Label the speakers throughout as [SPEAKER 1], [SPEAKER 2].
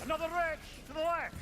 [SPEAKER 1] Another wrench to the left.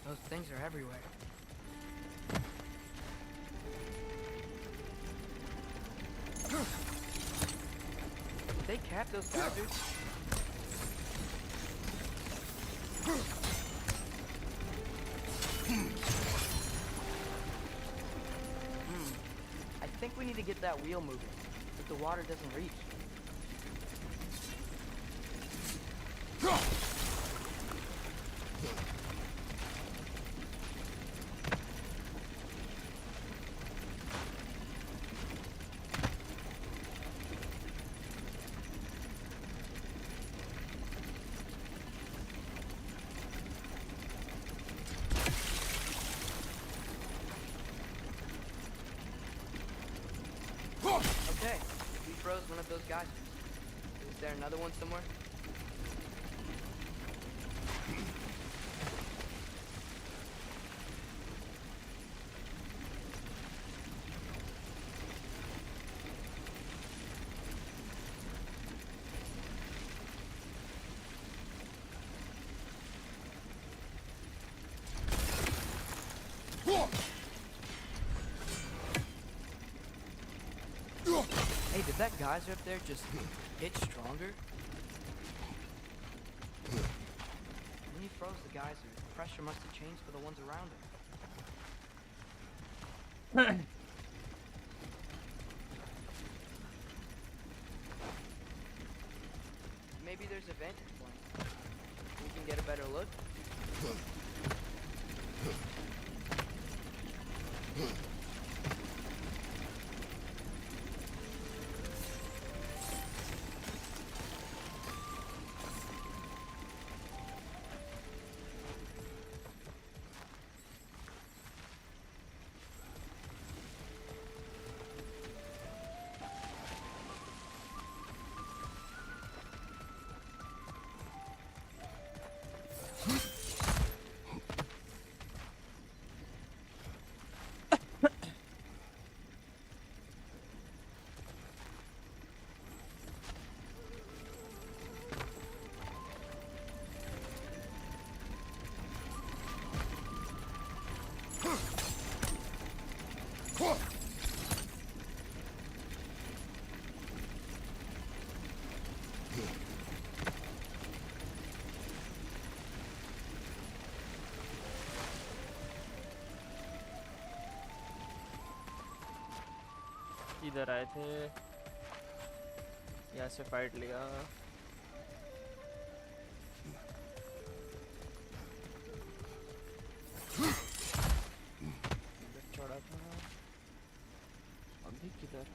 [SPEAKER 2] Those things are everywhere. Did they cap those geysers? I think we need to get that wheel moving, but the water doesn't reach. Okay, we froze one of those geysers. Is there another one somewhere? Hey, did that geyser up there just get stronger? When you froze the geyser, the pressure must have changed for the ones around it. Maybe there's a vantage point. We can get a better look.
[SPEAKER 3] इधर आए थे, यहाँ से fight लिया। इधर चढ़ा था, अभी किधर?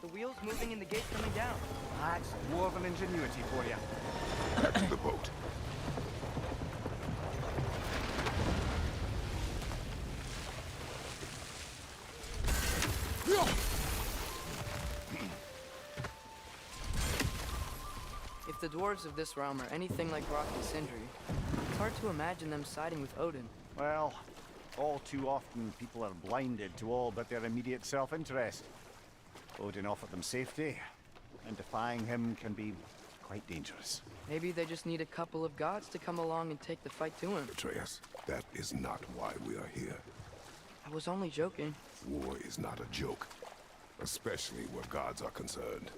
[SPEAKER 2] The wheel's moving and the gate's coming down.
[SPEAKER 1] That's dwarven ingenuity for you.
[SPEAKER 4] Back to the boat.
[SPEAKER 2] the dwarves of this realm are anything like Rock and Sindri, it's hard to imagine them siding with Odin.
[SPEAKER 1] Well, all too often people are blinded to all but their immediate self-interest. Odin offered them safety, and defying him can be quite dangerous.
[SPEAKER 2] Maybe they just need a couple of gods to come along and take the fight to him.
[SPEAKER 4] Atreus, that is not why we are here.
[SPEAKER 2] I was only joking.
[SPEAKER 4] War is not a joke, especially where gods are concerned.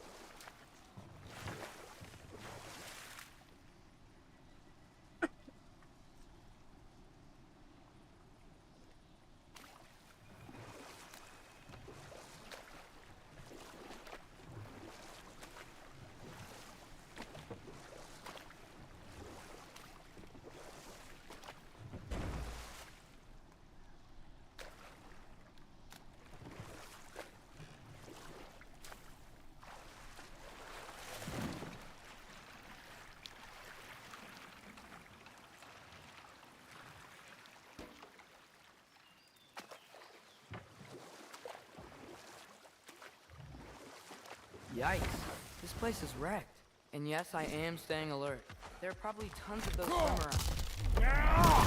[SPEAKER 2] Yikes. This place is wrecked. And yes, I am staying alert. There are probably tons of those swim around.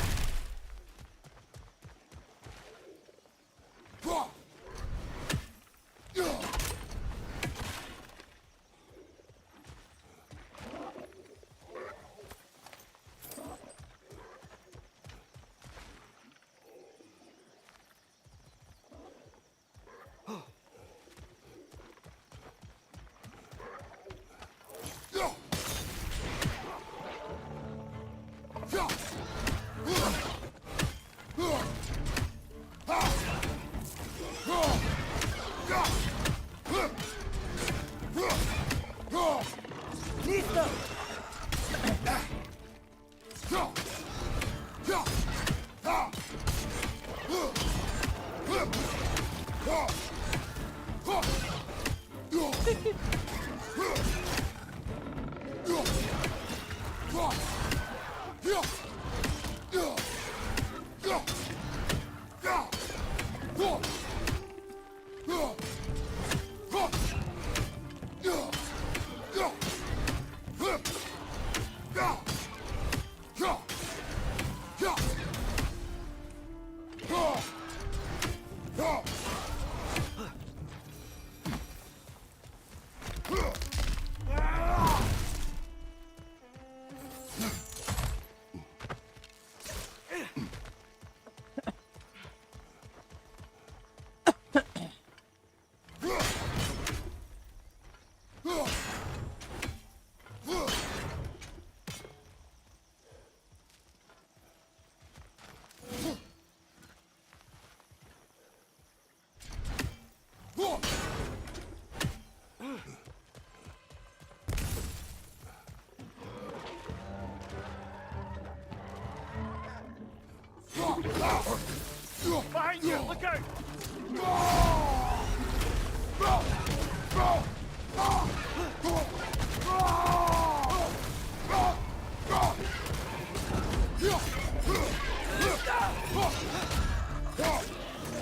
[SPEAKER 1] Behind you! Look out!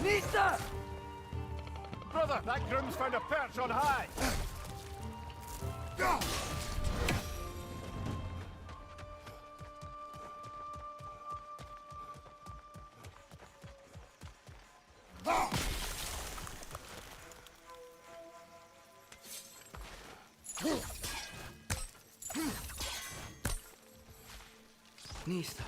[SPEAKER 2] Nista!
[SPEAKER 1] Brother, that groom's found a perch on high!
[SPEAKER 2] Nista.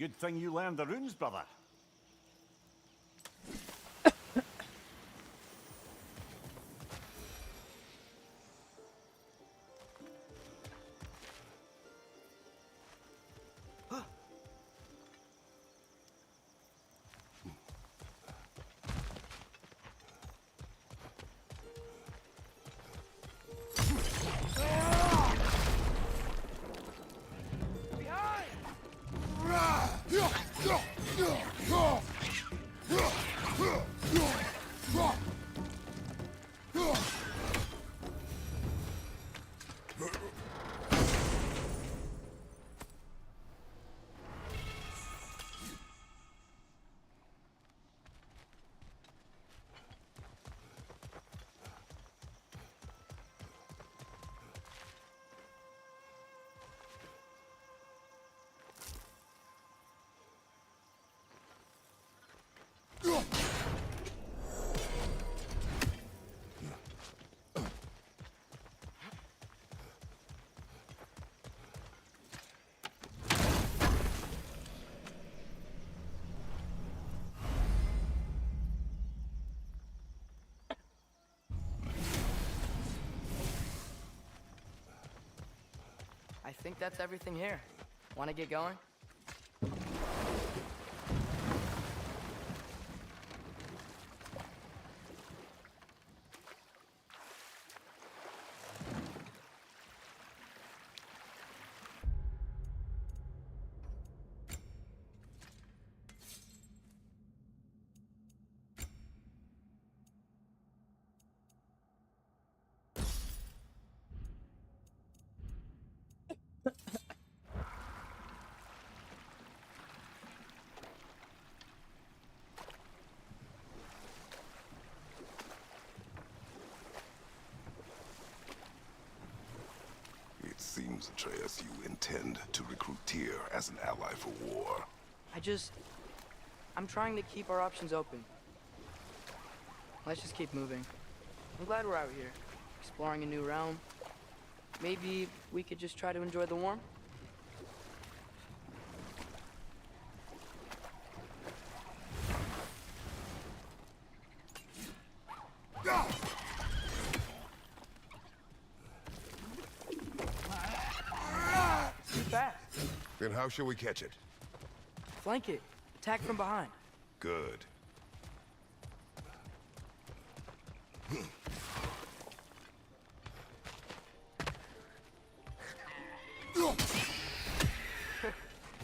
[SPEAKER 1] Good thing you learned the runes, brother.
[SPEAKER 2] I think that's everything here. Want to get going?
[SPEAKER 4] It seems, Atreus, you intend to recruit Tyr as an ally for war.
[SPEAKER 2] I'm trying to keep our options open. Let's just keep moving. I'm glad we're out here, exploring a new realm. Maybe we could just try to enjoy the warmth? Too fast.
[SPEAKER 4] Then how shall we catch it?
[SPEAKER 2] Flank it. Attack from behind.
[SPEAKER 4] Good.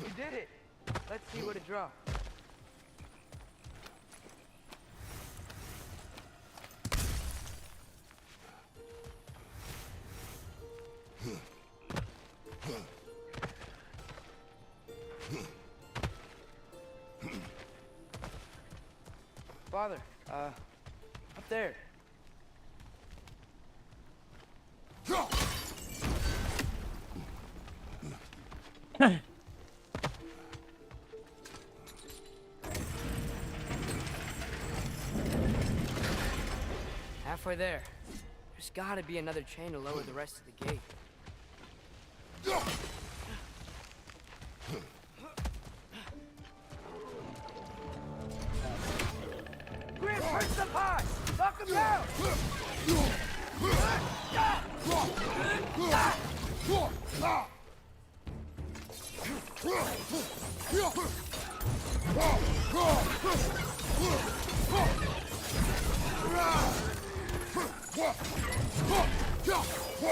[SPEAKER 2] We did it! Let's see what it draws. Father, up there. Halfway there. There's gotta be another chain to lower the rest of the gate. Grim, push the pot! Knock him down!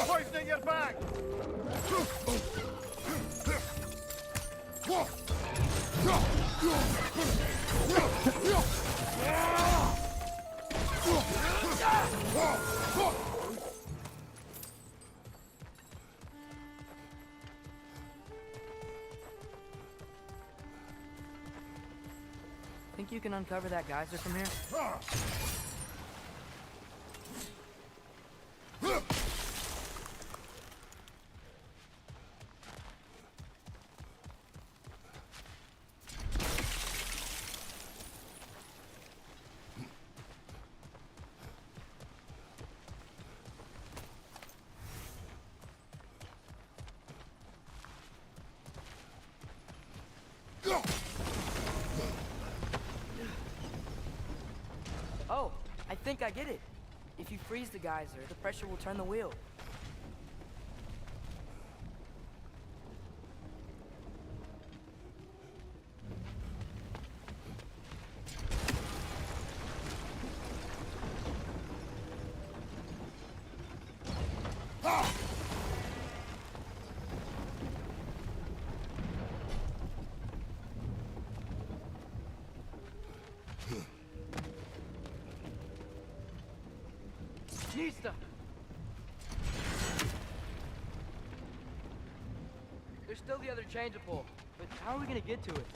[SPEAKER 1] Poisoning your back!
[SPEAKER 2] Think you can uncover that geyser from here?
[SPEAKER 4] Go!
[SPEAKER 2] think I get it. If you freeze the geyser, the pressure will turn the wheel. Nista! There's still the other chain to pull, but how are we gonna get to it?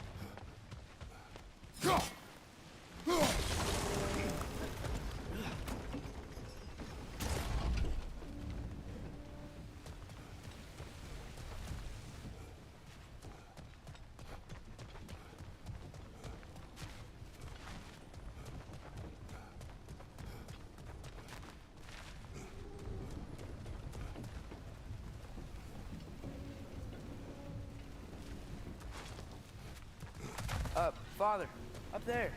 [SPEAKER 2] Father, up there.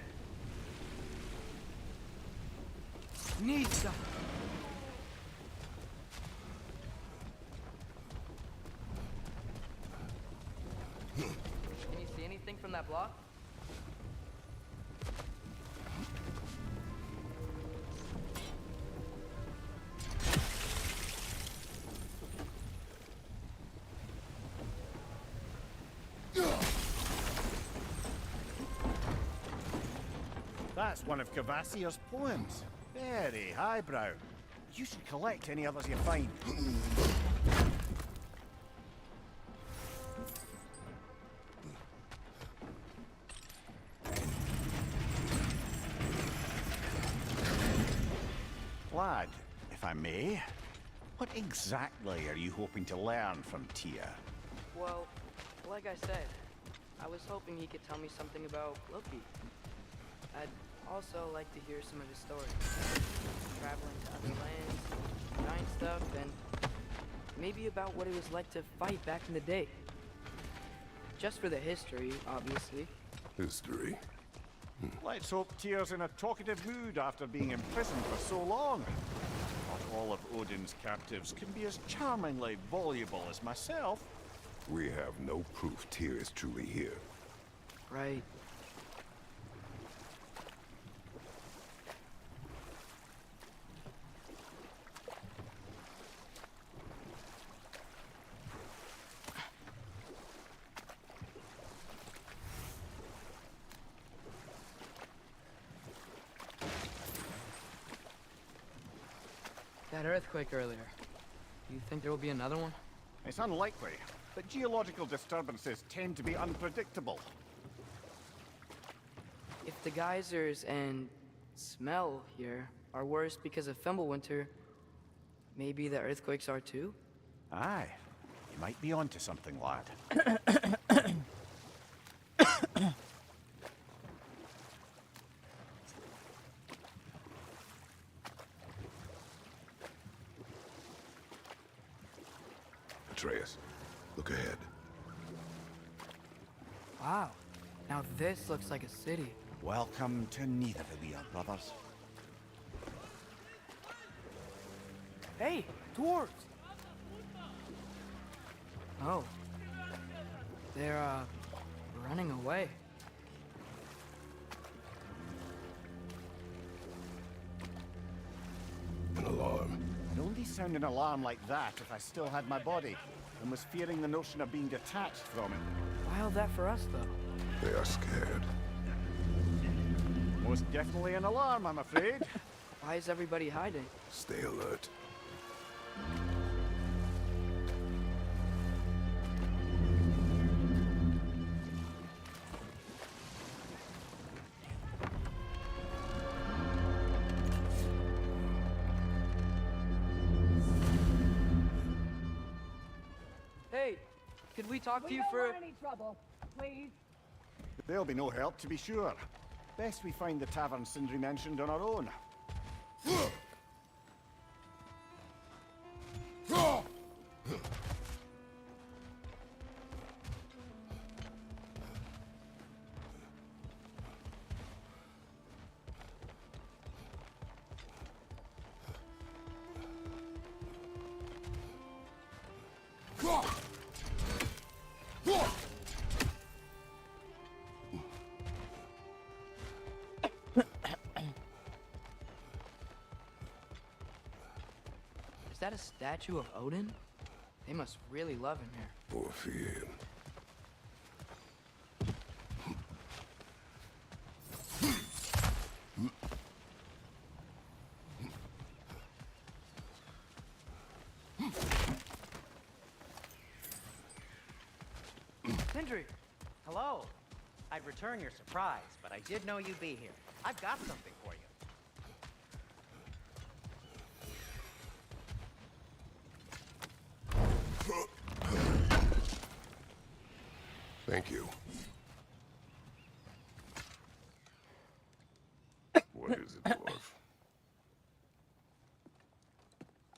[SPEAKER 2] Nista! Can you see anything from that block?
[SPEAKER 1] That's one of Cavassier's poems. Very highbrow. You should collect any others you find. Lad, if I may, what exactly are you hoping to learn from Tyr?
[SPEAKER 2] Well, like I said, I was hoping he could tell me something about Loki. I'd also like to hear some of his stories. Traveling to other lands, giant stuff, and maybe about what it was like to fight back in the day. Just for the history, obviously.
[SPEAKER 4] History?
[SPEAKER 1] Let's hope Tyr's in a talkative mood after being imprisoned for so long. Not all of Odin's captives can be as charmingly voluble as myself.
[SPEAKER 4] We have no proof Tyr is truly here.
[SPEAKER 2] Right. That earthquake earlier. Do you think there will be another one?
[SPEAKER 1] It's unlikely, but geological disturbances tend to be unpredictable.
[SPEAKER 2] If the geysers and smell here are worse because of Fimbulwinter, maybe the earthquakes are too?
[SPEAKER 1] Aye, you might be onto something, lad.
[SPEAKER 4] Atreus, look ahead.
[SPEAKER 2] Wow. Now this looks like a city.
[SPEAKER 1] Welcome to Nidavellir, brothers.
[SPEAKER 2] Hey, dwarves! Oh. They're, running away.
[SPEAKER 4] An alarm.
[SPEAKER 1] I'd only sound an alarm like that if I still had my body, and was fearing the notion of being detached from it.
[SPEAKER 2] Wild that for us, though.
[SPEAKER 4] They are scared.
[SPEAKER 1] Most definitely an alarm, I'm afraid.
[SPEAKER 2] Why is everybody hiding?
[SPEAKER 4] Stay alert.
[SPEAKER 2] Hey, could we talk to you
[SPEAKER 5] don't
[SPEAKER 2] for...
[SPEAKER 5] want any trouble, please.
[SPEAKER 1] There'll be no help, to be sure. Best we find the tavern Sindri mentioned on our own.
[SPEAKER 2] Is that a statue of Odin? They must really love him here.
[SPEAKER 4] Poor Finn.
[SPEAKER 2] Sindri!
[SPEAKER 6] Hello. I'd return your surprise, but I did know you'd be here. I've got something for you.
[SPEAKER 4] Thank you. What is it, dwarf?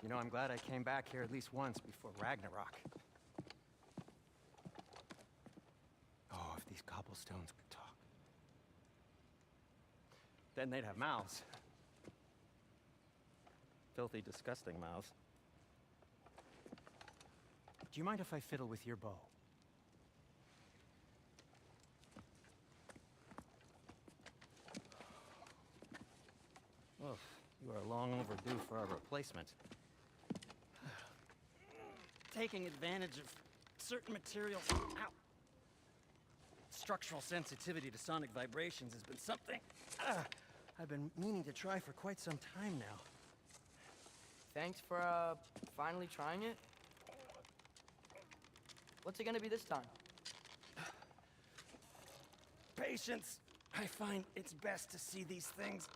[SPEAKER 6] You know, I'm glad I came back here at least once before Ragnarok. Oh, if these cobblestones could talk. Then they'd have mouths. Filthy, disgusting mouths. Do you mind if I fiddle with your bow? Oh, you are long overdue for a replacement. Taking advantage of certain materials. Ow. Structural sensitivity to sonic vibrations has been something I've been meaning to try for quite some time now.
[SPEAKER 2] Thanks for, finally trying it. What's it gonna be this time?
[SPEAKER 6] Patience. I find it's best to see these things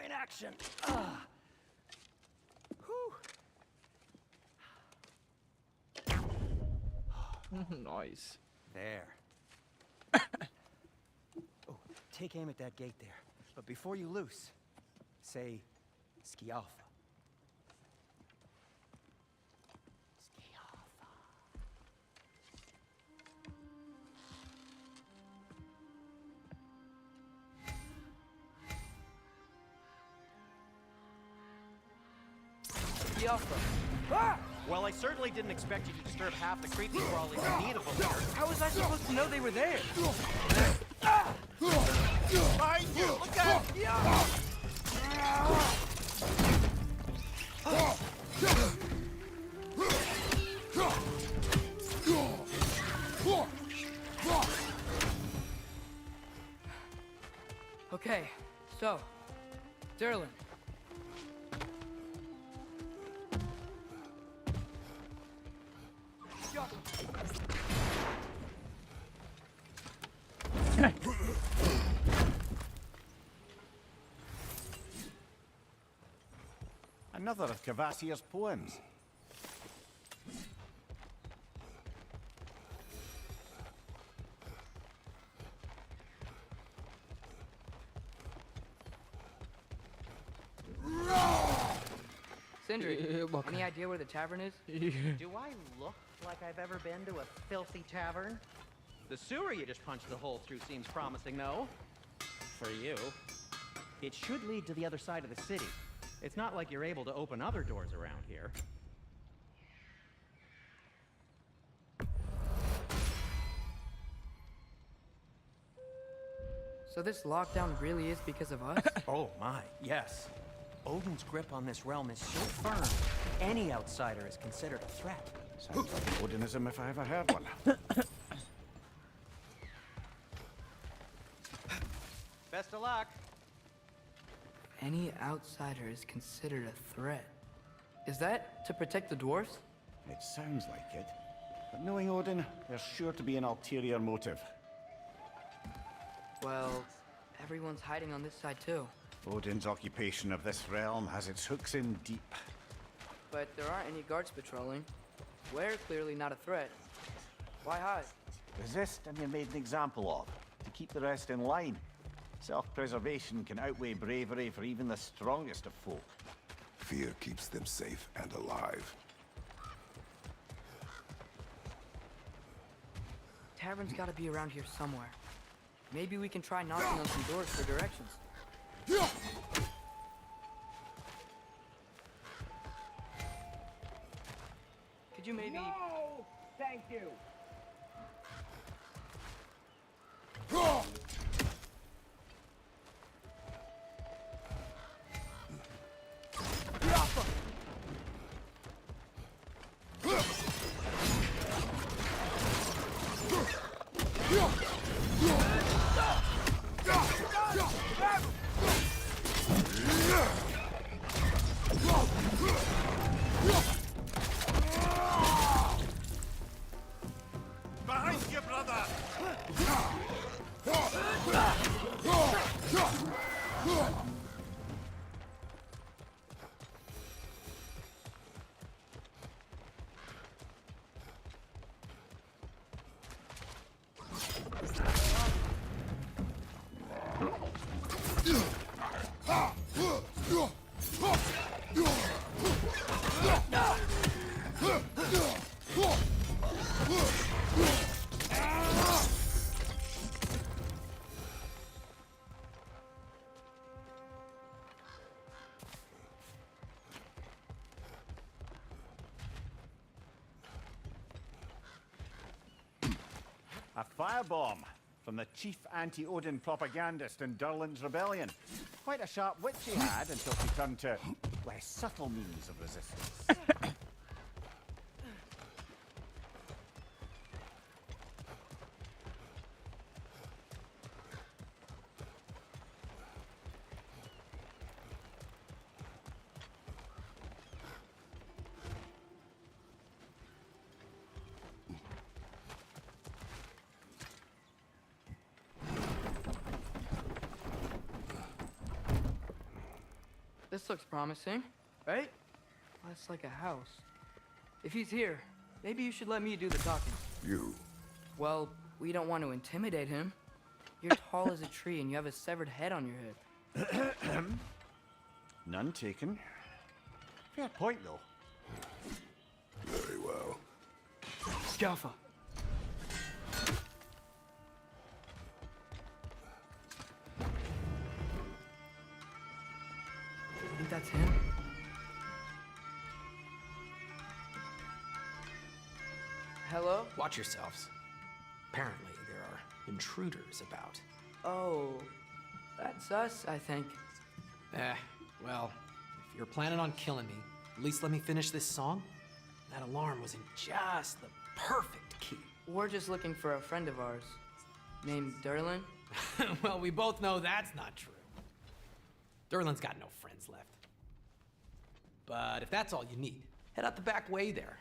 [SPEAKER 6] in action.
[SPEAKER 3] Nice.
[SPEAKER 6] There. Oh, take aim at that gate there. But before you loose, say Skialfa. Well, I certainly didn't expect you to disturb half the creepy crawlies in need of a leader.
[SPEAKER 2] How was I supposed to know they were there?
[SPEAKER 1] Behind you! Look out!
[SPEAKER 2] Okay, so, Derlin.
[SPEAKER 1] Another of Kvasir's poems.
[SPEAKER 2] Sindri, any idea where the tavern is?
[SPEAKER 6] Do I look like I've ever been to a filthy tavern? The sewer you just punched the hole through seems promising, though. For you. It should lead to the other side of the city. It's not like you're able to open other doors around here.
[SPEAKER 2] So this lockdown really is because of us?
[SPEAKER 6] Oh my, yes. Odin's grip on this realm is so firm, any outsider is considered a threat.
[SPEAKER 1] Sounds like Odinism if I ever heard one.
[SPEAKER 6] Best of luck.
[SPEAKER 2] Any outsider is considered a threat. Is that to protect the dwarves?
[SPEAKER 1] It sounds like it. But knowing Odin, there's sure to be an ulterior motive.
[SPEAKER 2] Well, everyone's hiding on this side too.
[SPEAKER 1] Odin's occupation of this realm has its hooks in deep.
[SPEAKER 2] But there aren't any guards patrolling. We're clearly not a threat. Why hide?
[SPEAKER 1] Resist and you're made an example of, to keep the rest in line. Self-preservation can outweigh bravery for even the strongest of folk.
[SPEAKER 4] Fear keeps them safe and alive.
[SPEAKER 2] Tavern's gotta be around here somewhere. Maybe we can try knocking on some doors for directions. Could you maybe
[SPEAKER 6] maybe...
[SPEAKER 5] No! Thank you.
[SPEAKER 1] Behind you, brother! A firebomb from the chief anti-Odin propagandist in Durland's rebellion. Quite a sharp wit she had until she turned to less subtle means of resistance.
[SPEAKER 2] This looks promising, right? That's like a house. If he's here, maybe you should let me do the talking.
[SPEAKER 4] You.
[SPEAKER 2] Well, we don't want to intimidate him. You're tall as a tree and you have a severed head on your head.
[SPEAKER 1] None taken. Fair point, though.
[SPEAKER 4] Very well.
[SPEAKER 2] Scalfa. Think that's him? Hello?
[SPEAKER 7] Watch yourselves. Apparently, there are intruders about.
[SPEAKER 2] Oh, that's us, I think.
[SPEAKER 7] Well, if you're planning on killing me, at least let me finish this song. That alarm was in just the perfect key.
[SPEAKER 2] We're just looking for a friend of ours, named Durlan.
[SPEAKER 7] Well, we both know that's not true. Durlan's got no friends left. But if that's all you need, head out the back way there,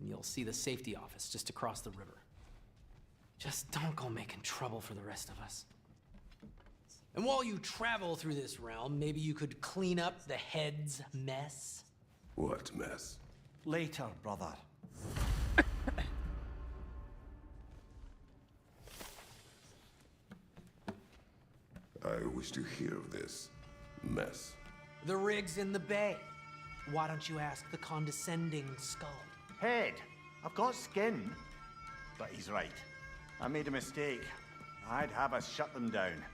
[SPEAKER 7] and you'll see the safety office just across the river. Just don't go making trouble for the rest of us. And while you travel through this realm, maybe you could clean up the head's mess?
[SPEAKER 4] What mess?
[SPEAKER 1] Later, brother.
[SPEAKER 4] I wish to hear of this mess.
[SPEAKER 7] The rig's in the bay. Why don't you ask the condescending skull?
[SPEAKER 1] Head. I've got skin. But he's right. I made a mistake. I'd have us shut them down.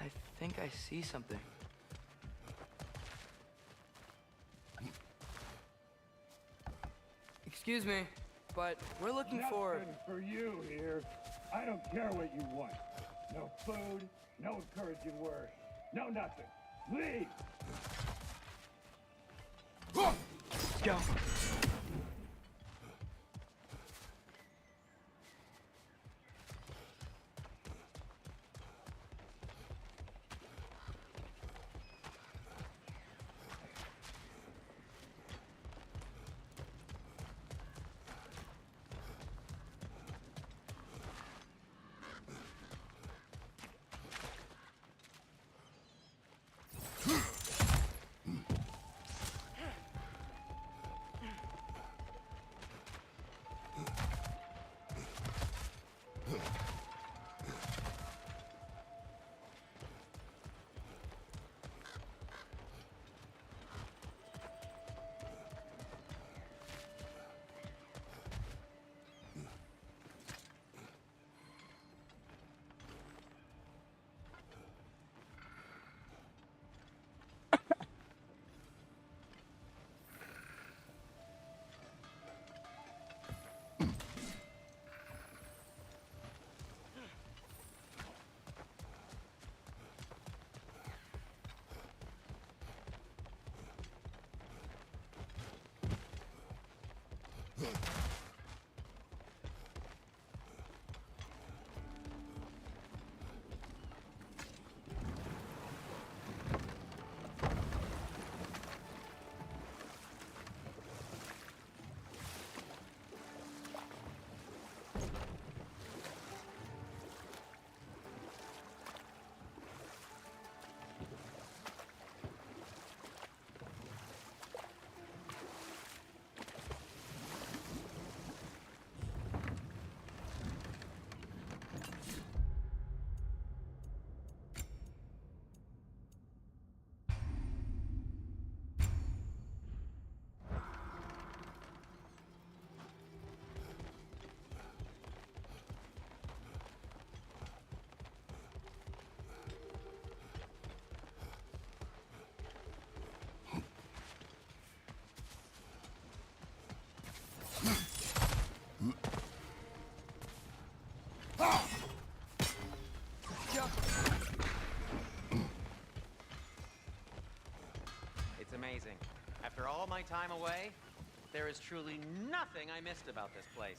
[SPEAKER 2] I think I see something. Excuse me, but we're looking for...
[SPEAKER 5] Nothing for you here. I don't care what you want. No food, no encouraging words, no nothing. Leave!
[SPEAKER 2] Let's go.
[SPEAKER 6] It's amazing. After all my time away, there is truly nothing I missed about this place.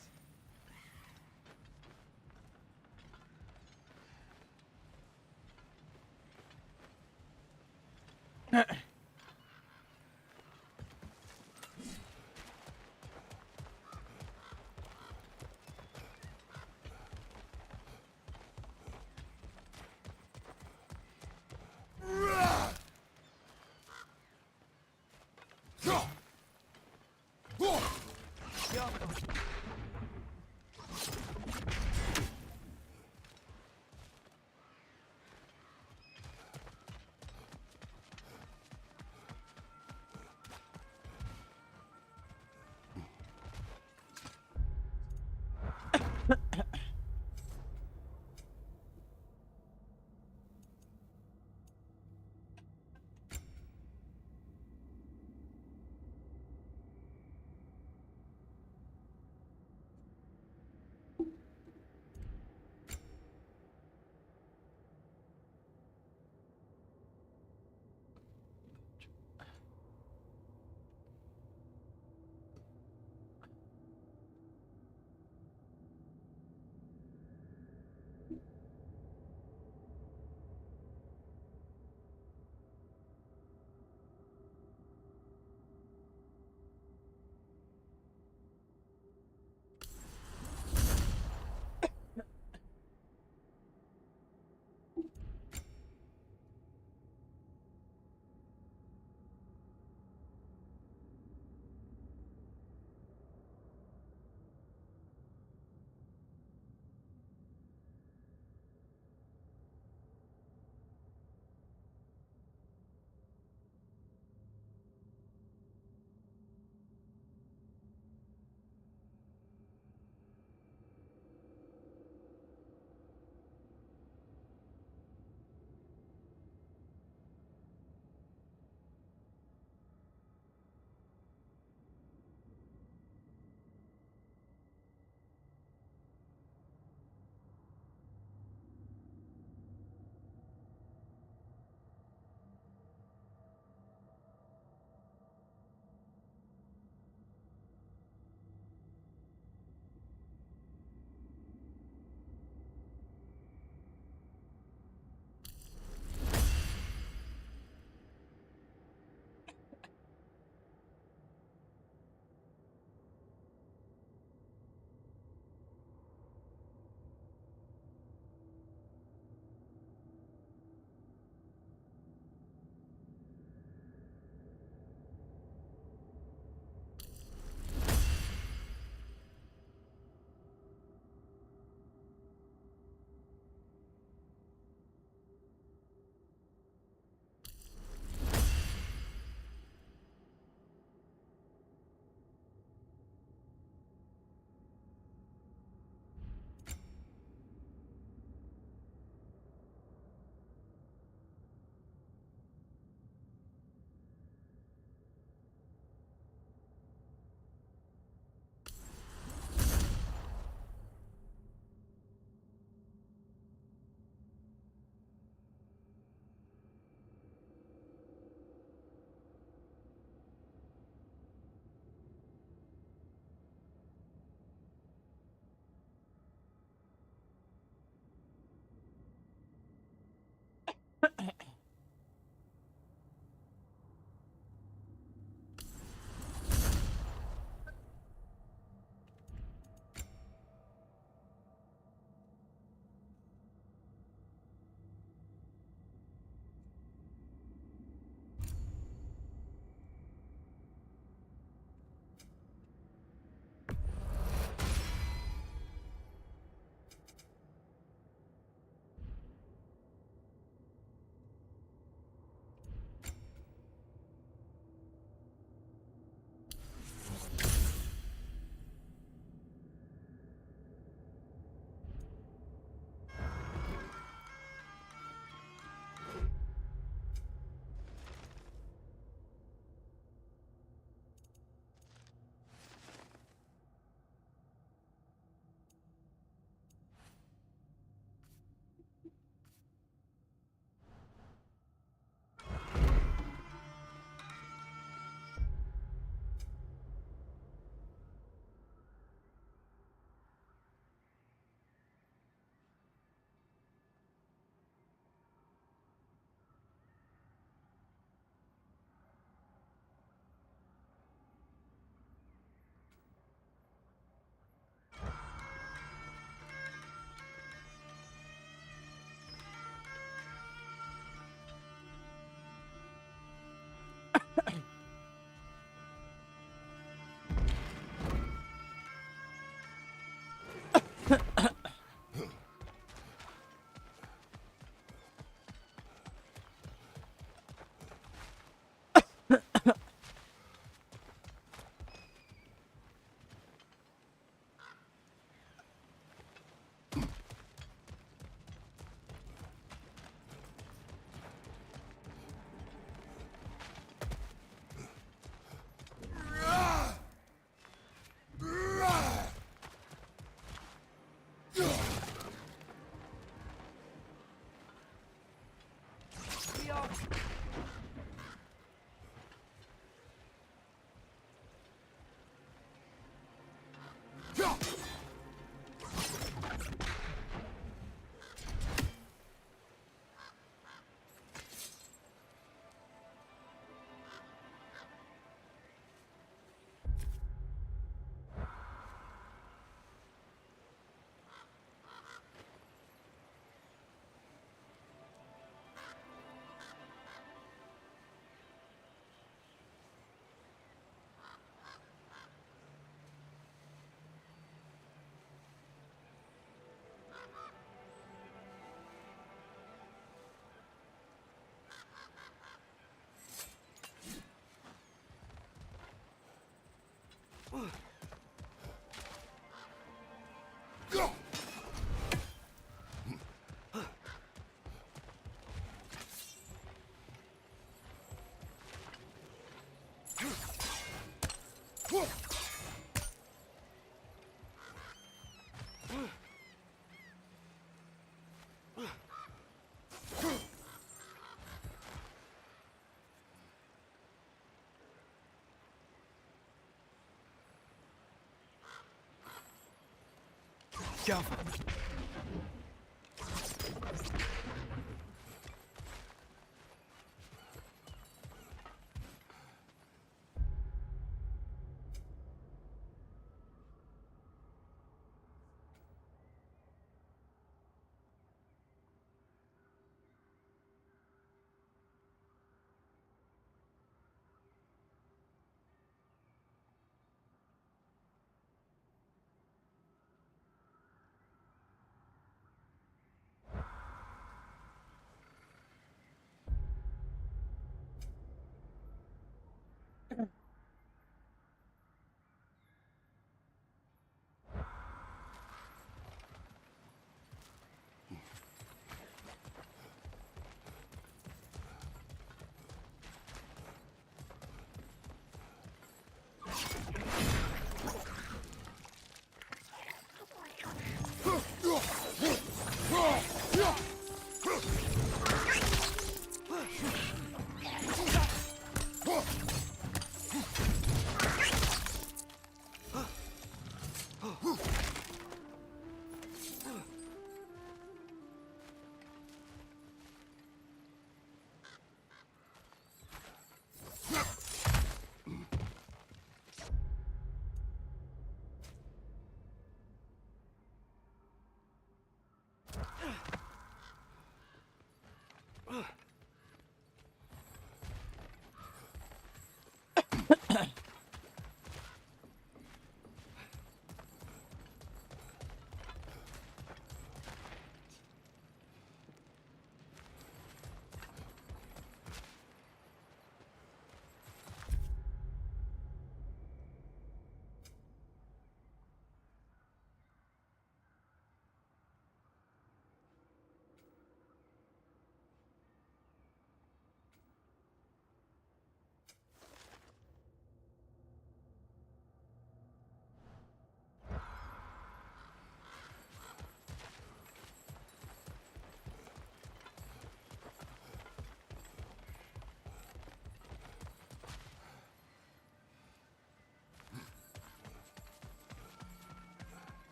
[SPEAKER 3] Careful.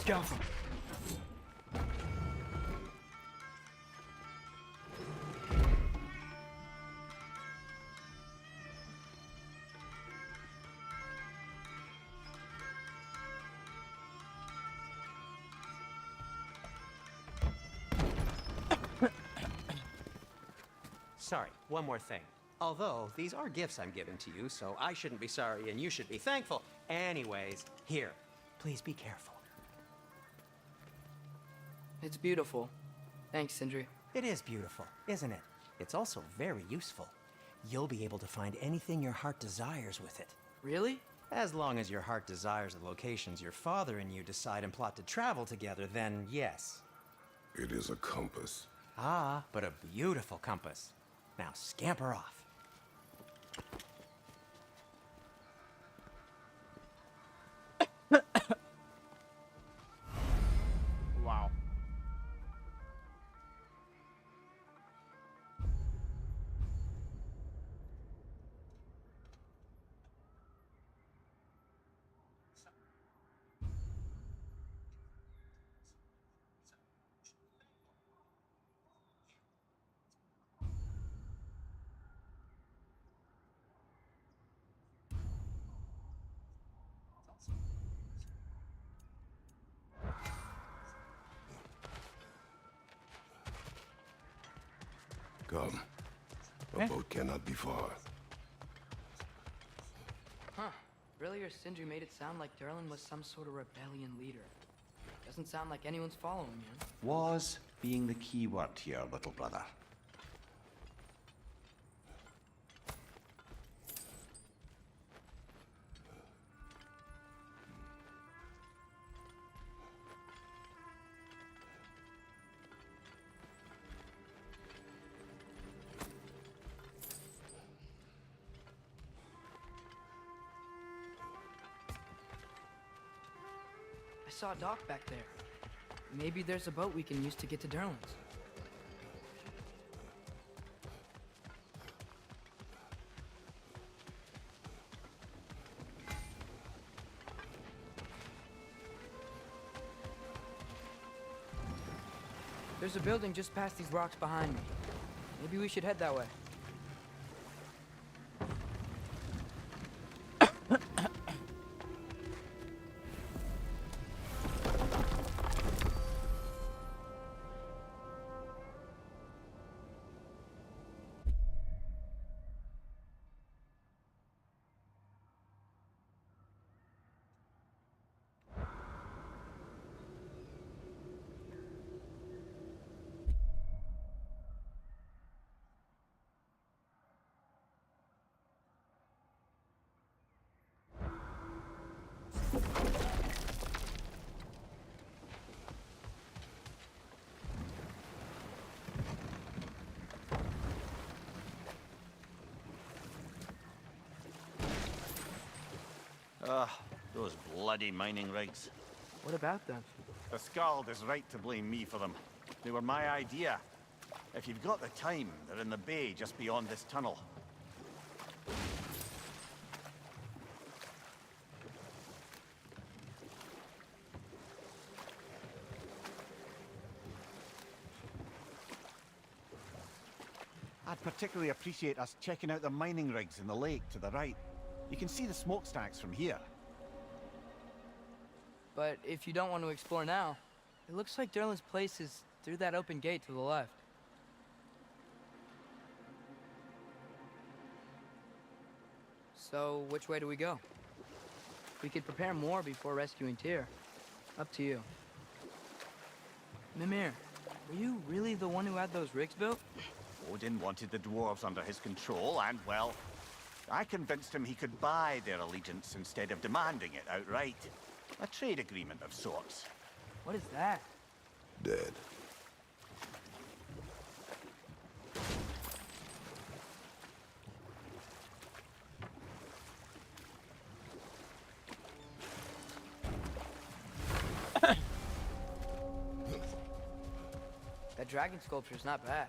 [SPEAKER 3] Careful.
[SPEAKER 6] sorry, one more thing. Although, these are gifts I'm giving to you, so I shouldn't be sorry and you should be thankful. Anyways, here, please be careful.
[SPEAKER 2] It's beautiful. Thanks, Sindri.
[SPEAKER 6] It is beautiful, isn't it? It's also very useful. You'll be able to find anything your heart desires with it.
[SPEAKER 2] Really?
[SPEAKER 6] As long as your heart desires the locations your father and you decide and plot to travel together, then yes.
[SPEAKER 4] It is a compass.
[SPEAKER 6] Ah, but a beautiful compass. Now scamper off.
[SPEAKER 1] Wow.
[SPEAKER 4] Come. A boat cannot be far.
[SPEAKER 2] Huh. Earlier, Sindri made it sound like Durlin was some sort of rebellion leader. Doesn't sound like anyone's following him.
[SPEAKER 1] Was being the key word here, little brother.
[SPEAKER 2] I saw a dock back there. Maybe there's a boat we can use to get to Durlin's. There's a building just past these rocks behind me. Maybe we should head that way.
[SPEAKER 1] Those bloody mining rigs.
[SPEAKER 2] What about them?
[SPEAKER 1] The Skald is right to blame me for them. They were my idea. If you've got the time, they're in the bay just beyond this tunnel. I'd particularly appreciate us checking out the mining rigs in the lake to the right. You can see the smokestacks from here.
[SPEAKER 2] But if you don't want to explore now, it looks like Durlin's place is through that open gate to the left. So, which way do we go? We could prepare more before rescuing Tyr. Up to you. Mimir, were you really the one who had those rigs built?
[SPEAKER 1] Odin wanted the dwarves under his control, and, well, I convinced him he could buy their allegiance instead of demanding it outright. A trade agreement of sorts.
[SPEAKER 2] What is that?
[SPEAKER 4] Dead.
[SPEAKER 2] That dragon sculpture's not bad.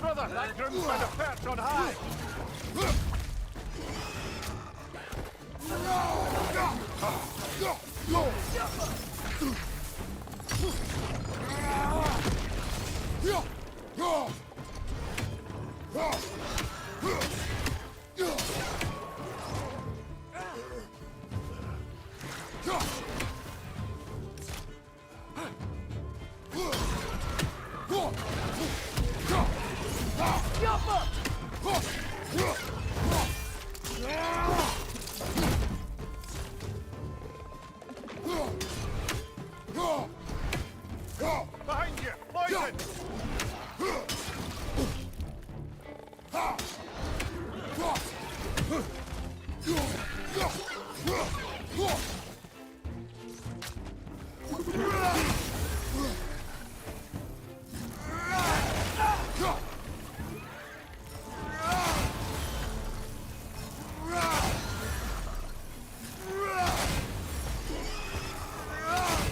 [SPEAKER 1] Brother, that groom's found a perch on high! Behind you! Poison!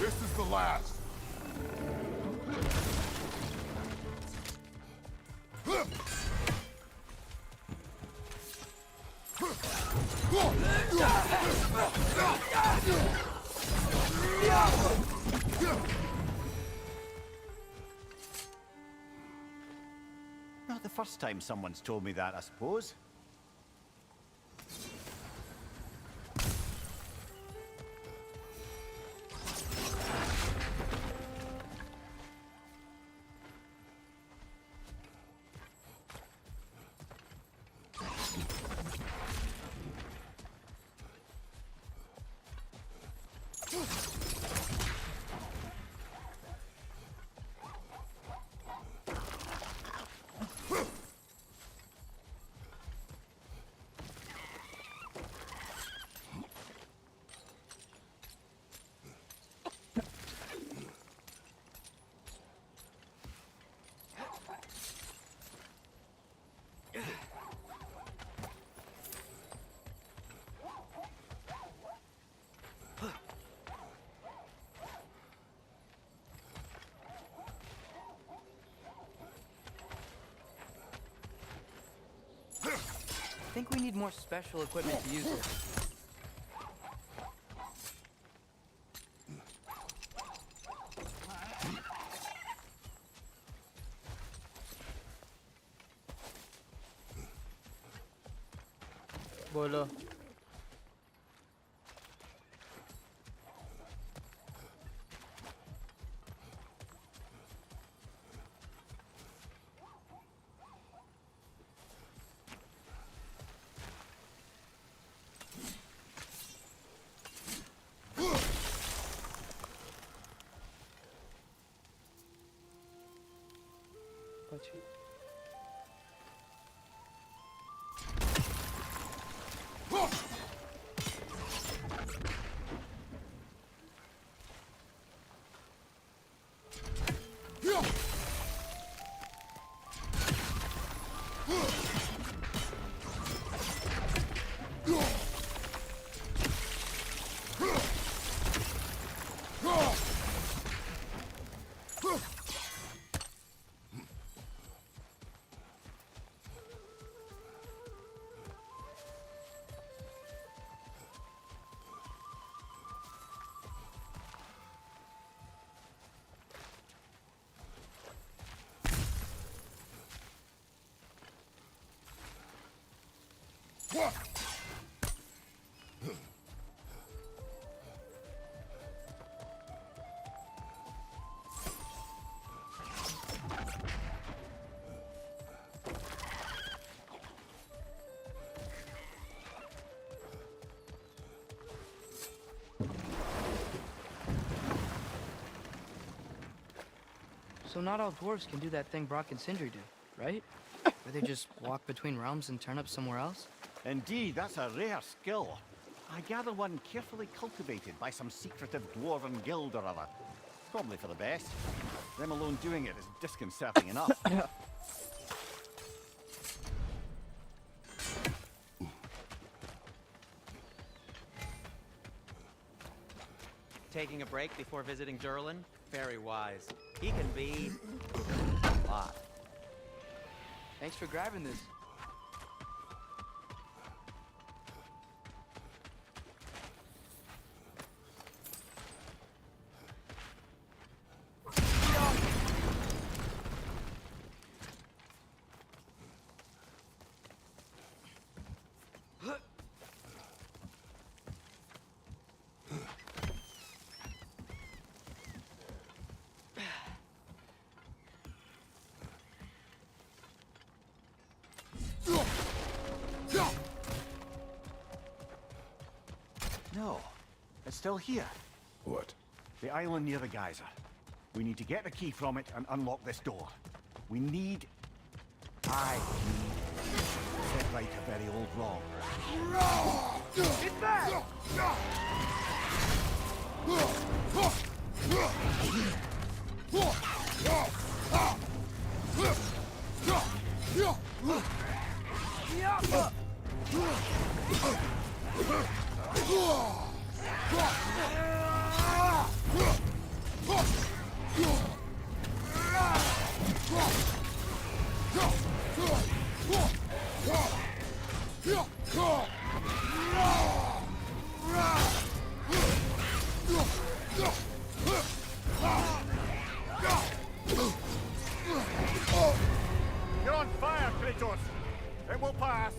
[SPEAKER 4] This is the last.
[SPEAKER 1] Not the first time someone's told me that, I suppose.
[SPEAKER 2] I think we need more special equipment to use this.
[SPEAKER 8] बोलो પછી
[SPEAKER 2] So not all dwarves can do that thing Brock and Sindri do, right? Where they just walk between realms and turn up somewhere else?
[SPEAKER 1] Indeed, that's a rare skill. I gather one carefully cultivated by some secretive dwarven guild or other. Probably for the best. Them alone doing it is disconcerting enough.
[SPEAKER 6] Taking a break before visiting Durlin? Very wise. He can be a lot.
[SPEAKER 2] Thanks for grabbing this.
[SPEAKER 1] No, it's still here.
[SPEAKER 4] What?
[SPEAKER 1] The island near the geyser. We need to get the key from it and unlock this door. I need to set right a very old wrong.
[SPEAKER 2] Get back!
[SPEAKER 1] You're on fire, Kratos! It will pass!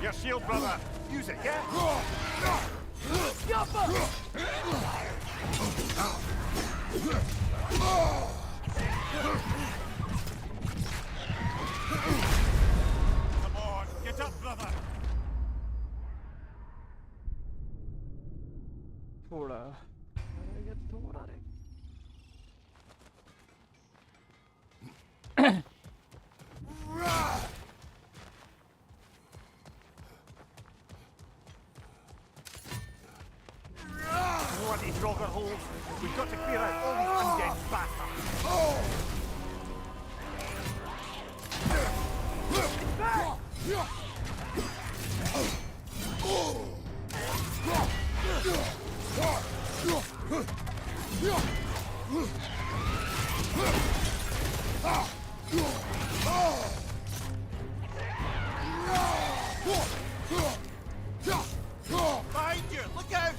[SPEAKER 1] Your shield, brother! Use it, yeah? Come on, get up, brother! Bloody Draugr holes! We've got to clear out all these undead bastards! Behind you! Look out!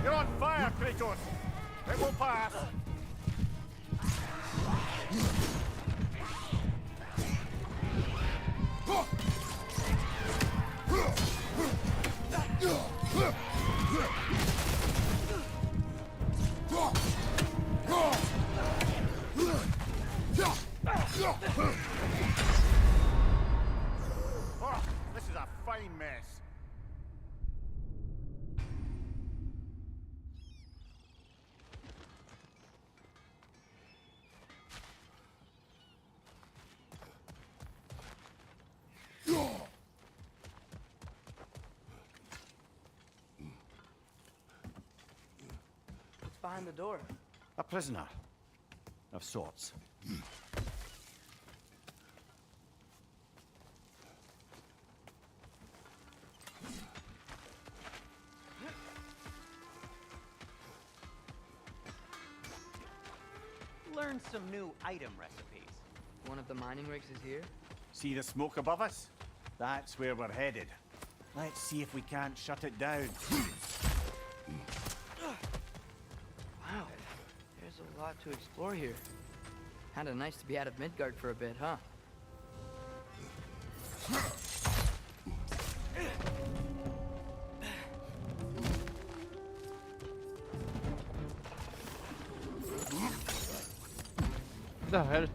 [SPEAKER 1] You're on fire, Kratos! It will pass! Oh, this is a fine fine mess.
[SPEAKER 2] What's behind the door?
[SPEAKER 1] A prisoner. Of sorts.
[SPEAKER 6] Learn some new item recipes.
[SPEAKER 2] One of the mining rigs is here?
[SPEAKER 1] See the smoke above us? That's where we're headed. Let's see if we can't shut it down.
[SPEAKER 2] Wow, there's a lot to explore here. Kinda nice to be out of Midgard for a bit, huh?
[SPEAKER 8] The hell?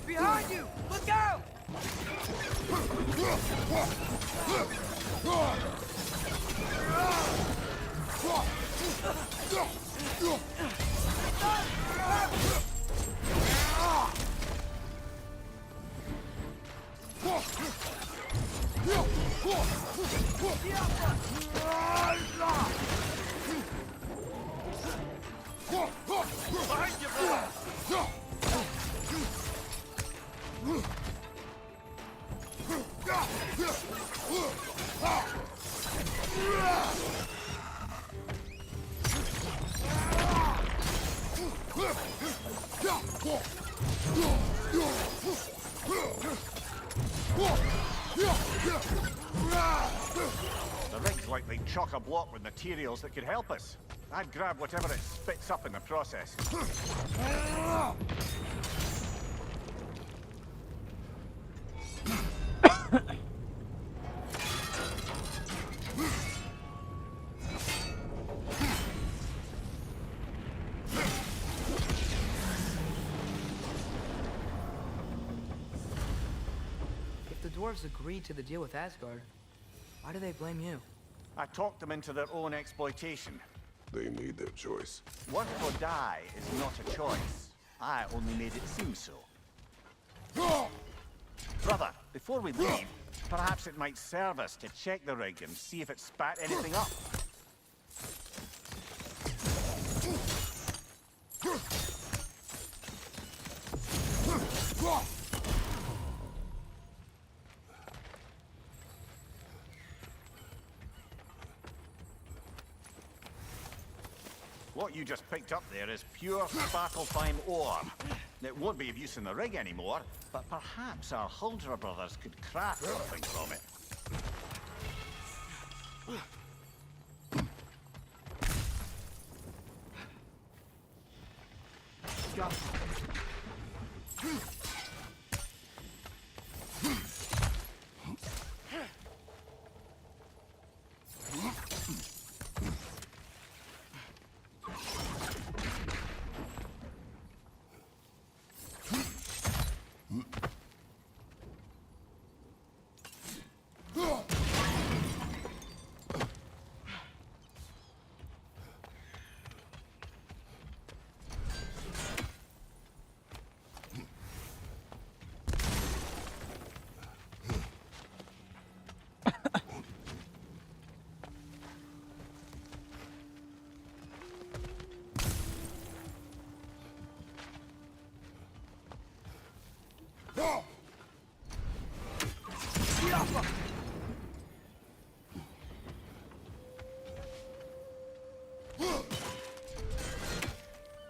[SPEAKER 2] Behind you! Look out!
[SPEAKER 1] The rig's likely chock-a-block with materials that could help us. I'd grab whatever it spits up in the process.
[SPEAKER 2] If the dwarves agreed to the deal with Asgard, why do they blame you?
[SPEAKER 1] I talked them into their own exploitation.
[SPEAKER 4] They made their choice.
[SPEAKER 1] Work or die is not a choice. I only made it seem so. Brother, before we leave, perhaps it might serve us to check the rig and see if it spat anything up. What you just picked up there is pure Svartalfheim ore. It won't be of use in the rig anymore, but perhaps our Huldra brothers could craft something from it.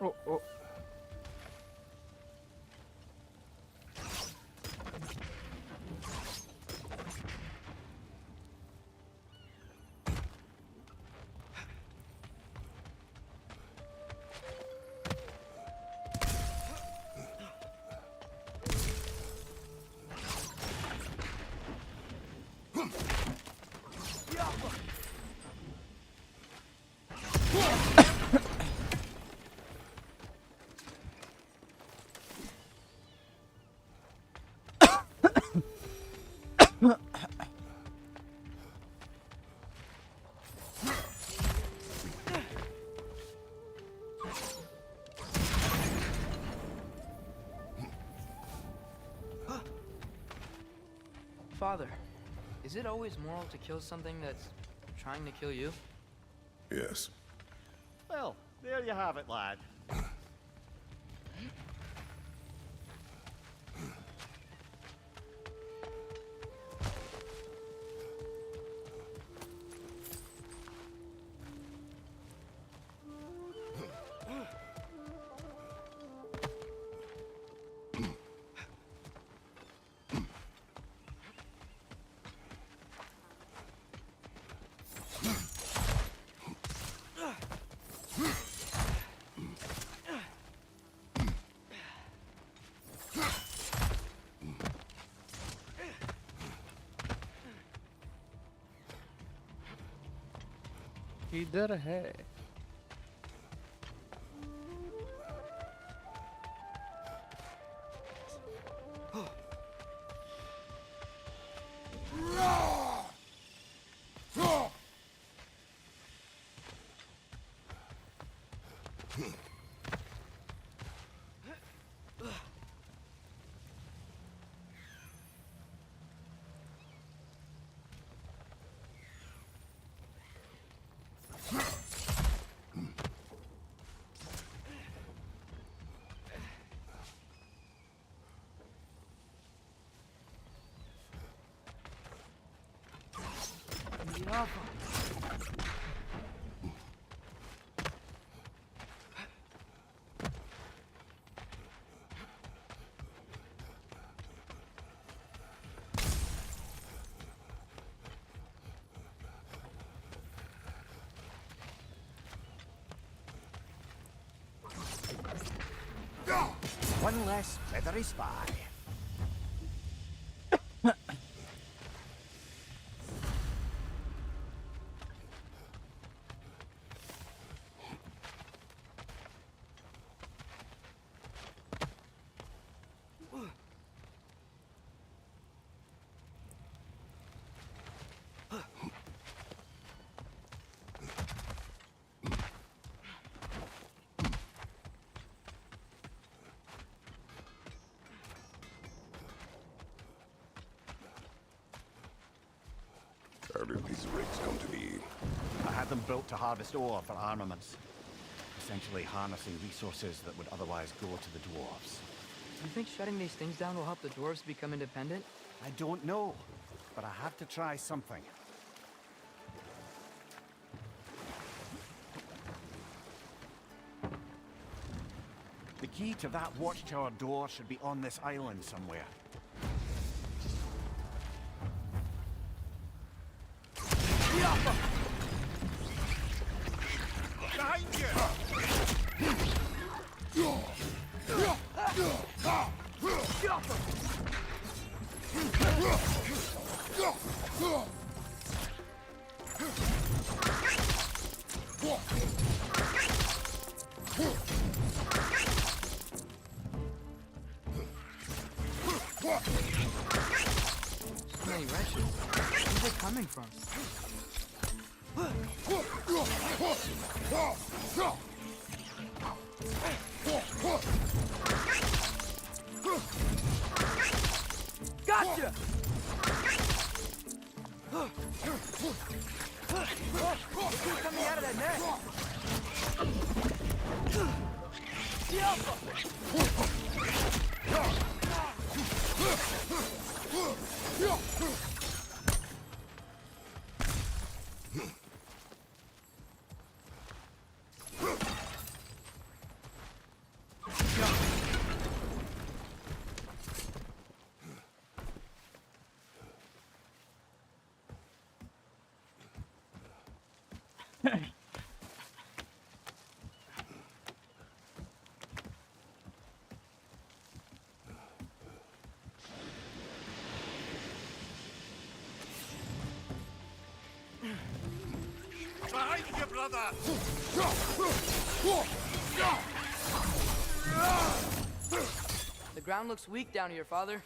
[SPEAKER 8] Oh, oh.
[SPEAKER 2] Father, is it always moral to kill something that's trying to kill you?
[SPEAKER 4] Yes.
[SPEAKER 1] Well, there you have it, lad.
[SPEAKER 8] इधर है.
[SPEAKER 1] One less feathery spy.
[SPEAKER 4] How did these rigs come to be?
[SPEAKER 1] I had them built to harvest ore for armaments. Essentially harnessing resources that would otherwise go to the dwarves.
[SPEAKER 2] Do you think shutting these things down will help the dwarves become independent?
[SPEAKER 1] I don't know, but I have to try something. The key to that watchtower door should be on this island somewhere. Behind you!
[SPEAKER 2] So many wrenches. Where's it coming from? Gotcha! Keep coming out of that net!
[SPEAKER 4] brother!
[SPEAKER 2] The ground looks weak down here, Father.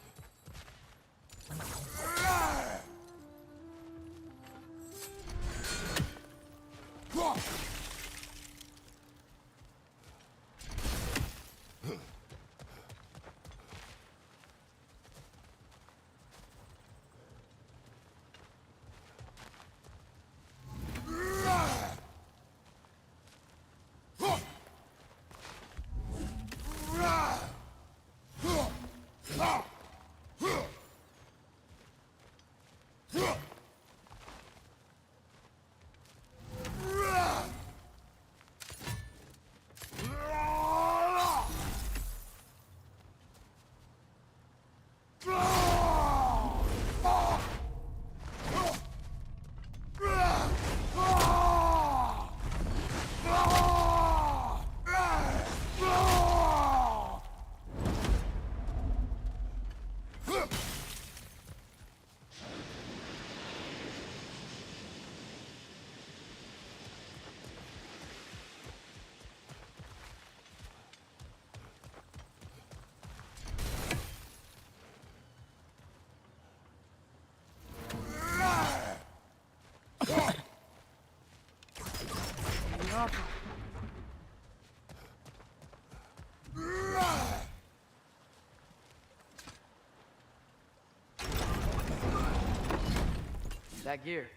[SPEAKER 2] That gear.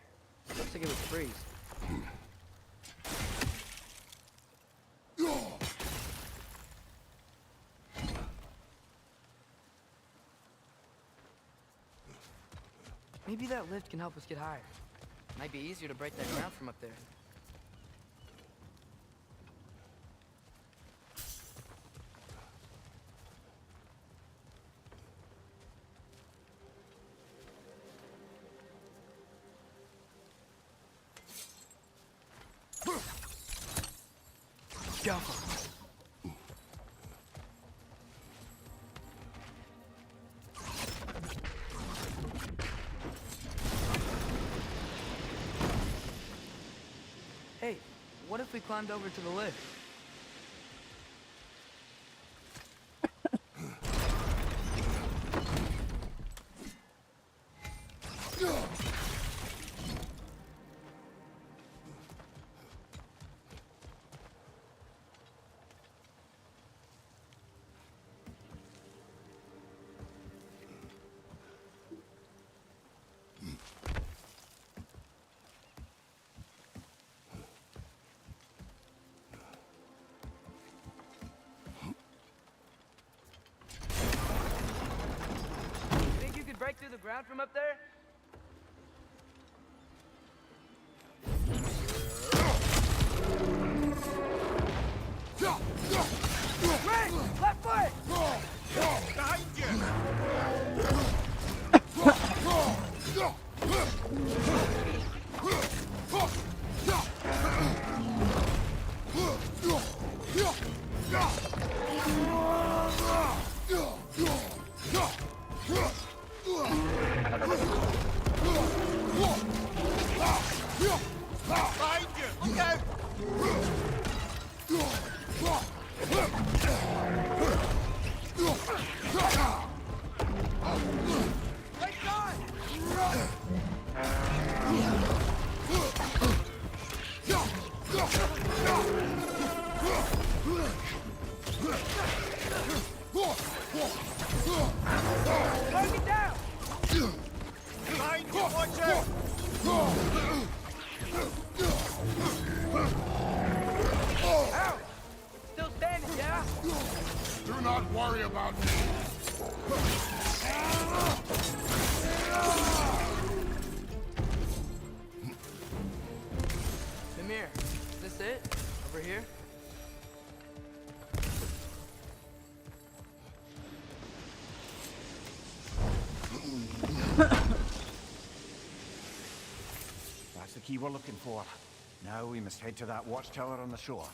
[SPEAKER 2] Looks like it would freeze. Maybe that lift can help us get higher. Might be easier to break that ground from up there.
[SPEAKER 3] Scalpel.
[SPEAKER 2] Hey, what if we climbed over to the lift? Think you could break through the ground from up there? Ray! Left foot!
[SPEAKER 4] Behind you! Behind you! Look out!
[SPEAKER 2] Great God! Target down!
[SPEAKER 4] Behind you! Watch out!
[SPEAKER 2] Ow! Still standing, yeah?
[SPEAKER 4] Do not worry about me.
[SPEAKER 2] Mimir, is this it? Over here?
[SPEAKER 1] That's the key we're looking for. Now we must head to that watchtower on the shore.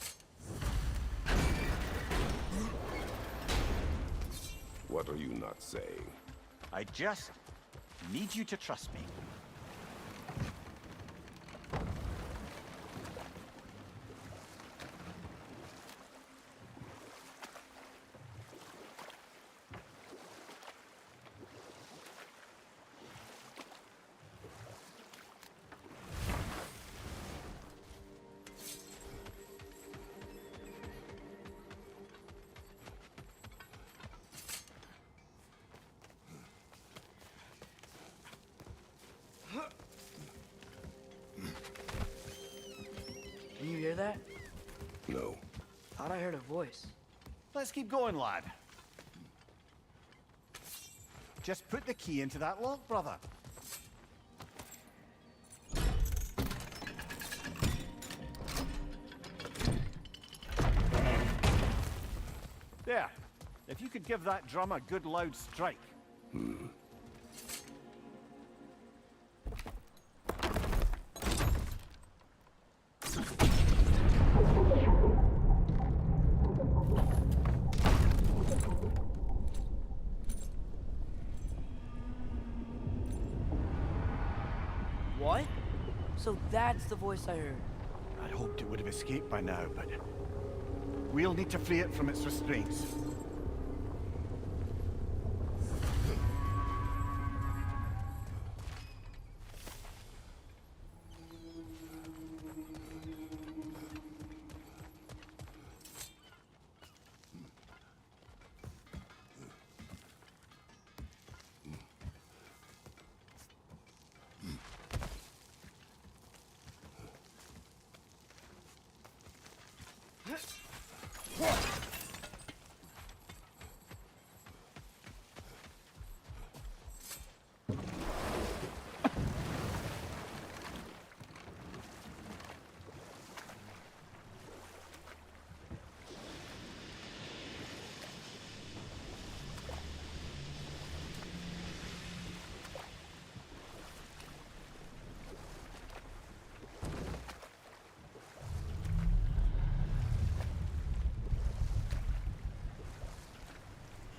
[SPEAKER 4] What are you not saying?
[SPEAKER 1] I just need you to trust me.
[SPEAKER 2] Thought I heard a voice.
[SPEAKER 1] Let's keep going, lad. Just put the key into that lock, brother. There. If you could give that drum a good loud strike.
[SPEAKER 2] What? So that's the voice I heard.
[SPEAKER 1] I'd hoped it would have escaped by now, but we'll need to free it from its restraints.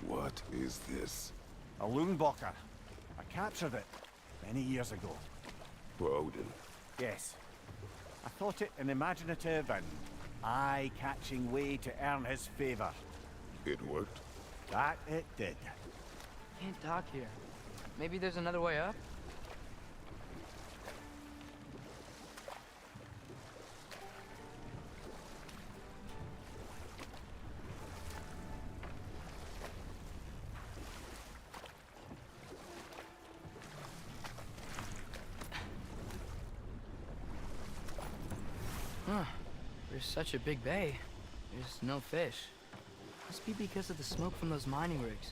[SPEAKER 4] What is this?
[SPEAKER 1] A Loonbocker. I captured it many years ago.
[SPEAKER 4] For Odin.
[SPEAKER 1] Yes. I thought it an imaginative and eye-catching way to earn his favor.
[SPEAKER 4] It worked?
[SPEAKER 1] That it did.
[SPEAKER 2] Can't talk here. Maybe there's another way up? Huh. There's such a big bay. There's no fish. Must be because of the smoke from those mining rigs.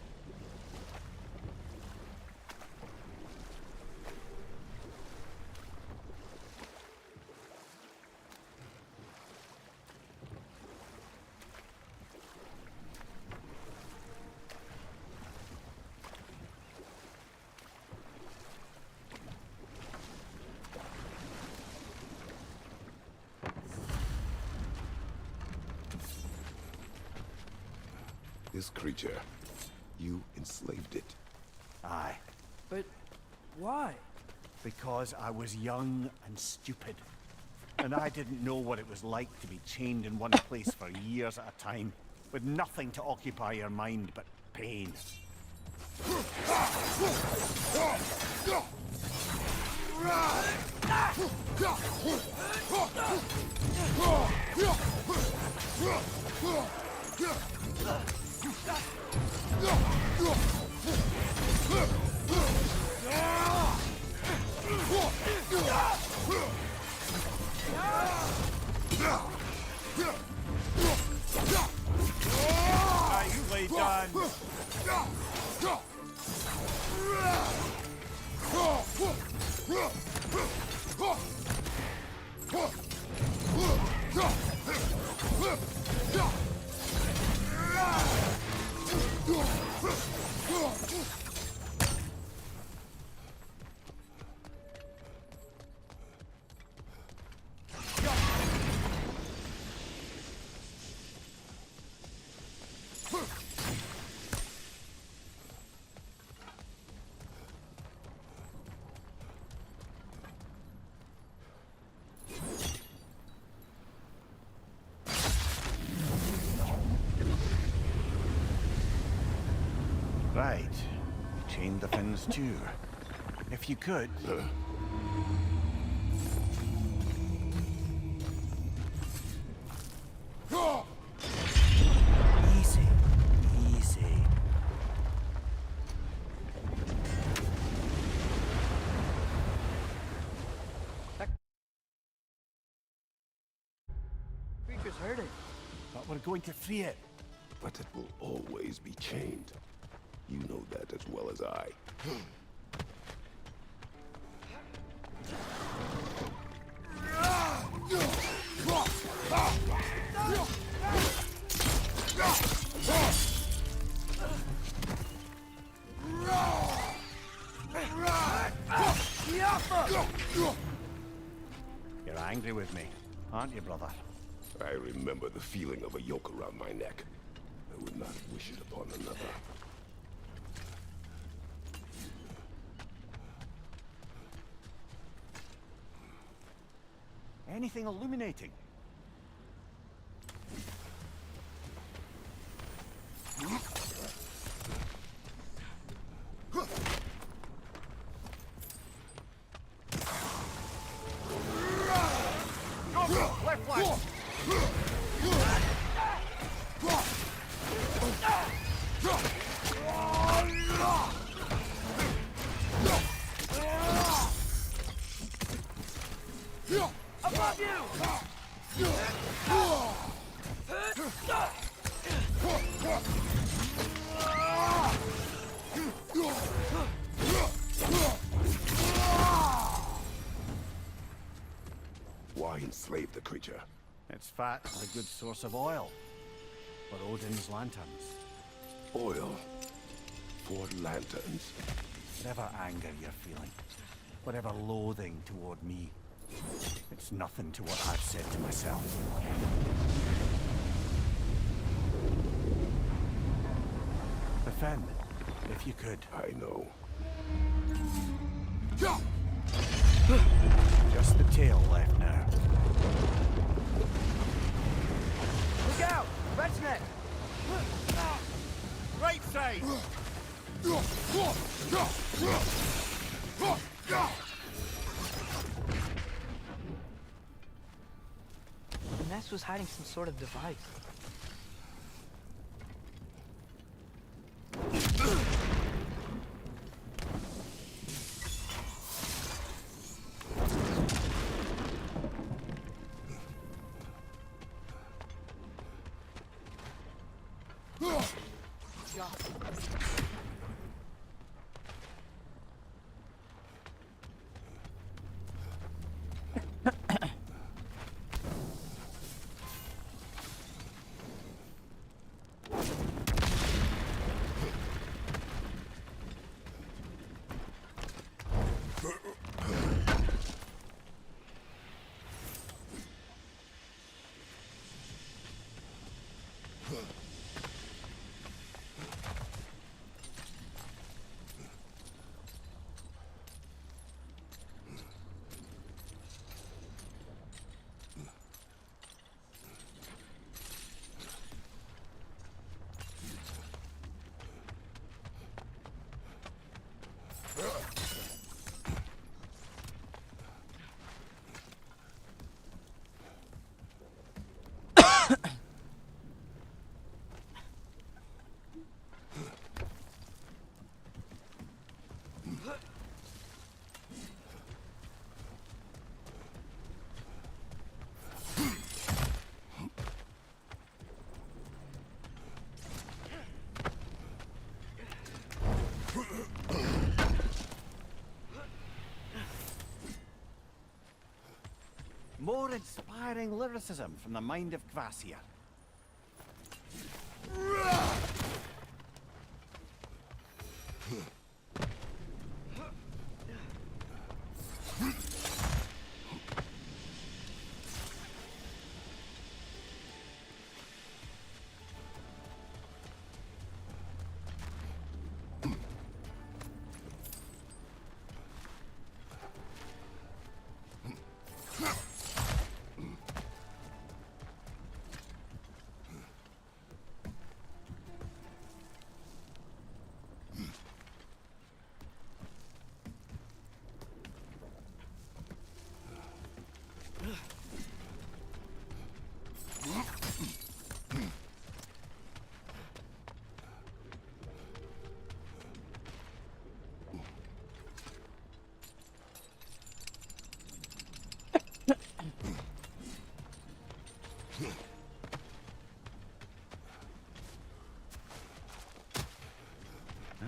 [SPEAKER 4] This creature, you enslaved it.
[SPEAKER 1] Aye.
[SPEAKER 2] But why?
[SPEAKER 1] Because I was young and stupid. And I didn't know what it was like to be chained in one place for years at a time, with nothing to occupy your mind but pain. Nicely done. Right. Chain the fins too. If you could. Easy. Easy.
[SPEAKER 2] Creature's hurt it.
[SPEAKER 1] But we're going to free it.
[SPEAKER 4] But it will always be chained. You know that as well as I.
[SPEAKER 1] You're angry with me, aren't you, brother?
[SPEAKER 4] I remember the feeling of a yoke around my neck. I would not wish it upon another.
[SPEAKER 1] Anything illuminating? Left flank!
[SPEAKER 2] Above you!
[SPEAKER 4] Why enslave the creature?
[SPEAKER 1] Its fat is a good source of oil for Odin's lanterns.
[SPEAKER 4] Oil. For lanterns.
[SPEAKER 1] Whatever anger you're feeling, whatever loathing toward me, it's nothing to what I've said to myself. Defend, if you could.
[SPEAKER 4] I know.
[SPEAKER 1] Just the tail left now.
[SPEAKER 2] Look out! Red's neck!
[SPEAKER 1] Right side!
[SPEAKER 2] The nest was hiding some sort of device.
[SPEAKER 1] More inspiring lyricism from the mind of Kvasir.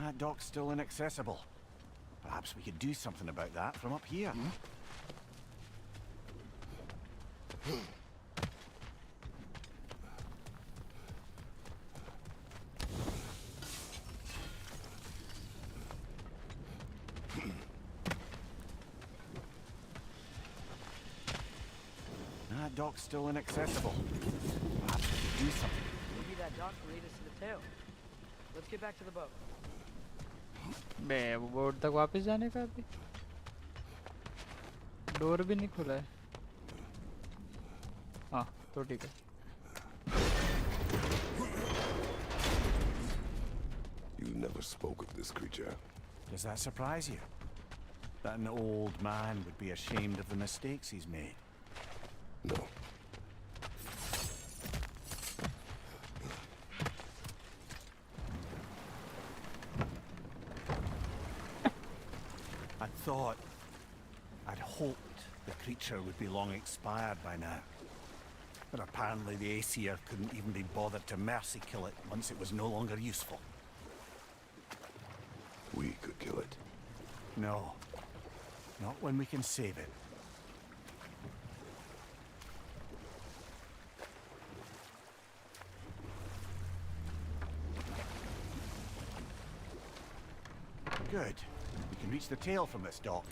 [SPEAKER 1] That dock's still inaccessible. Perhaps we could do something about that from up here. That dock's still inaccessible. Perhaps we could do something.
[SPEAKER 2] Maybe that dock will lead us to the tail. Let's get back to the boat.
[SPEAKER 3] बे वो board तक वापस जाने का अभी door भी नहीं खुला है हाँ तो ठीक है
[SPEAKER 4] You never spoke of this creature.
[SPEAKER 1] Does that surprise you? That an old man would be ashamed of the mistakes he's made?
[SPEAKER 4] No.
[SPEAKER 1] I'd hoped the creature would be long expired by now. But apparently the Aesir couldn't even be bothered to mercy kill it once it was no longer useful.
[SPEAKER 4] We could kill it.
[SPEAKER 1] No. Not when we can save it. Good. We can reach the tail from this dock.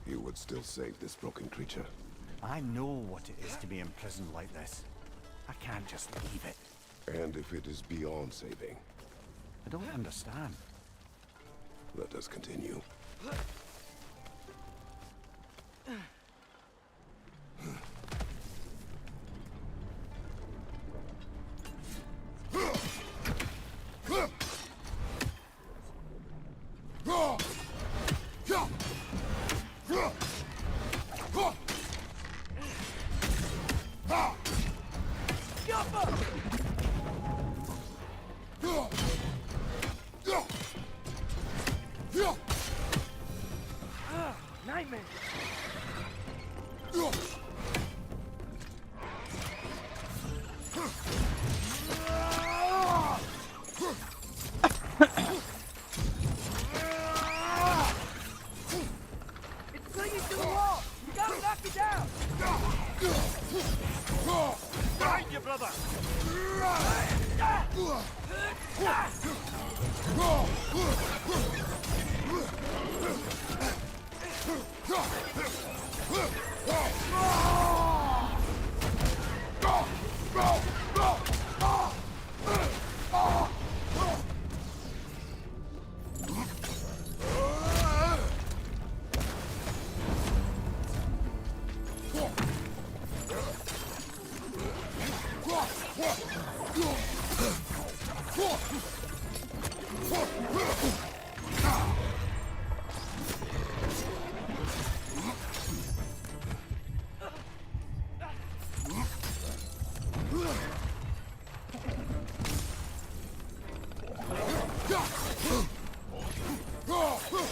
[SPEAKER 4] You would still save this broken creature.
[SPEAKER 1] I know what it is to be imprisoned like this. I can't just leave it.
[SPEAKER 4] And if it is beyond saving,
[SPEAKER 1] I don't understand.
[SPEAKER 4] let us continue.
[SPEAKER 2] Nightmare! It's clinging to the wall! You gotta knock it down!
[SPEAKER 1] Behind you, brother!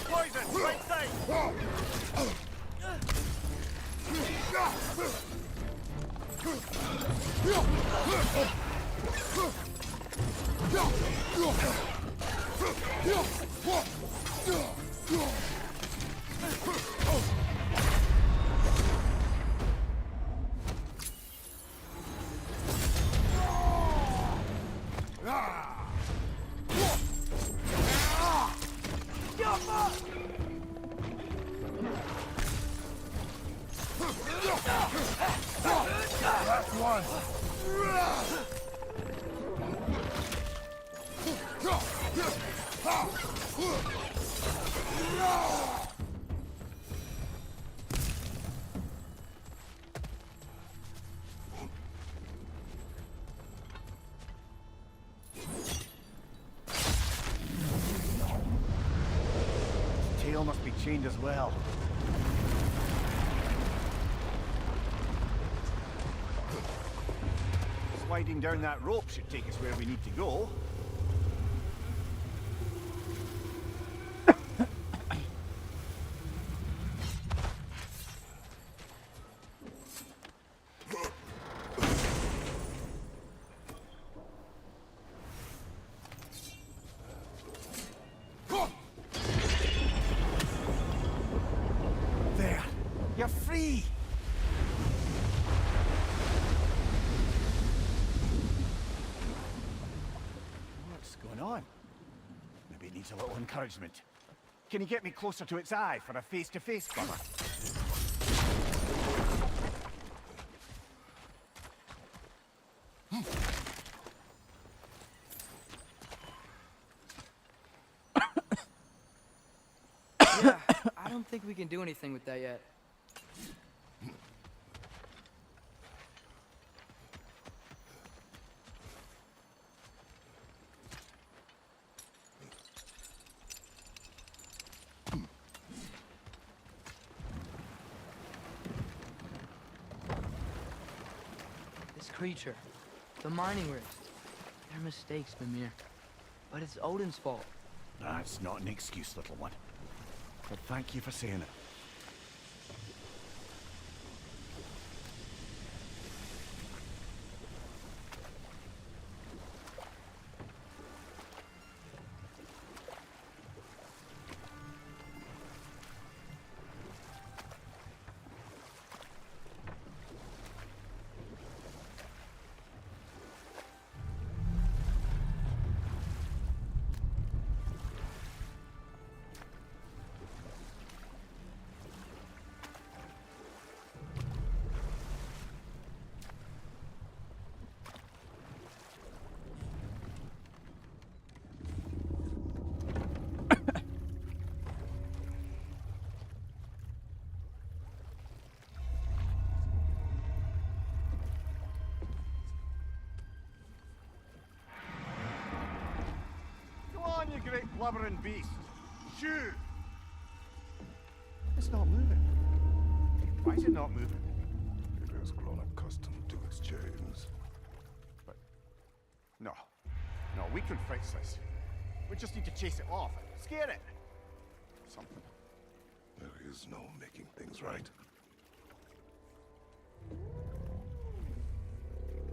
[SPEAKER 1] Poison, right side! Tail must be chained as well. Sliding down that rope should take us where we need to go. on? Maybe it needs a little encouragement. Can you get me closer to its eye for a face-to-face brother?
[SPEAKER 2] Yeah, I don't think we can do anything with that yet. This creature, the mining rigs, they're mistakes, Mimir. But it's Odin's fault.
[SPEAKER 1] That's not an excuse, little one. But thank you for saying it. You great blubbering beast. Shoo! It's not moving. Why is it not moving?
[SPEAKER 4] It has grown accustomed to its chains.
[SPEAKER 1] But... No. No, we can fix this. We just need to chase it off. Scare it. Something.
[SPEAKER 4] There is no making things right.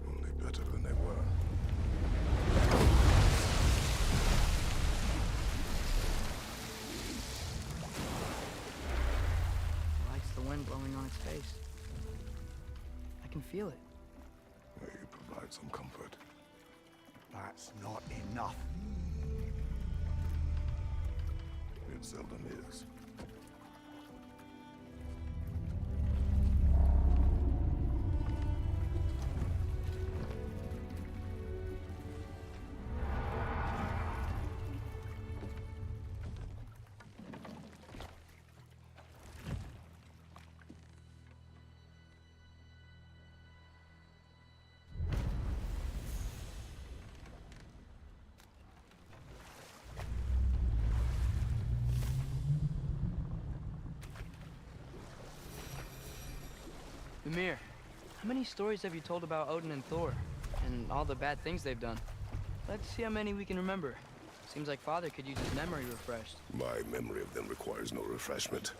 [SPEAKER 4] Only better than they were.
[SPEAKER 2] The wind blowing on its face. I can feel it.
[SPEAKER 4] They provide some comfort.
[SPEAKER 1] That's not enough.
[SPEAKER 4] It seldom is.
[SPEAKER 2] Mimir, how many stories have you told about Odin and Thor? And all the bad things they've done? Let's see how many we can remember. Seems like Father could use his memory refreshed.
[SPEAKER 4] My memory of them requires no refreshment.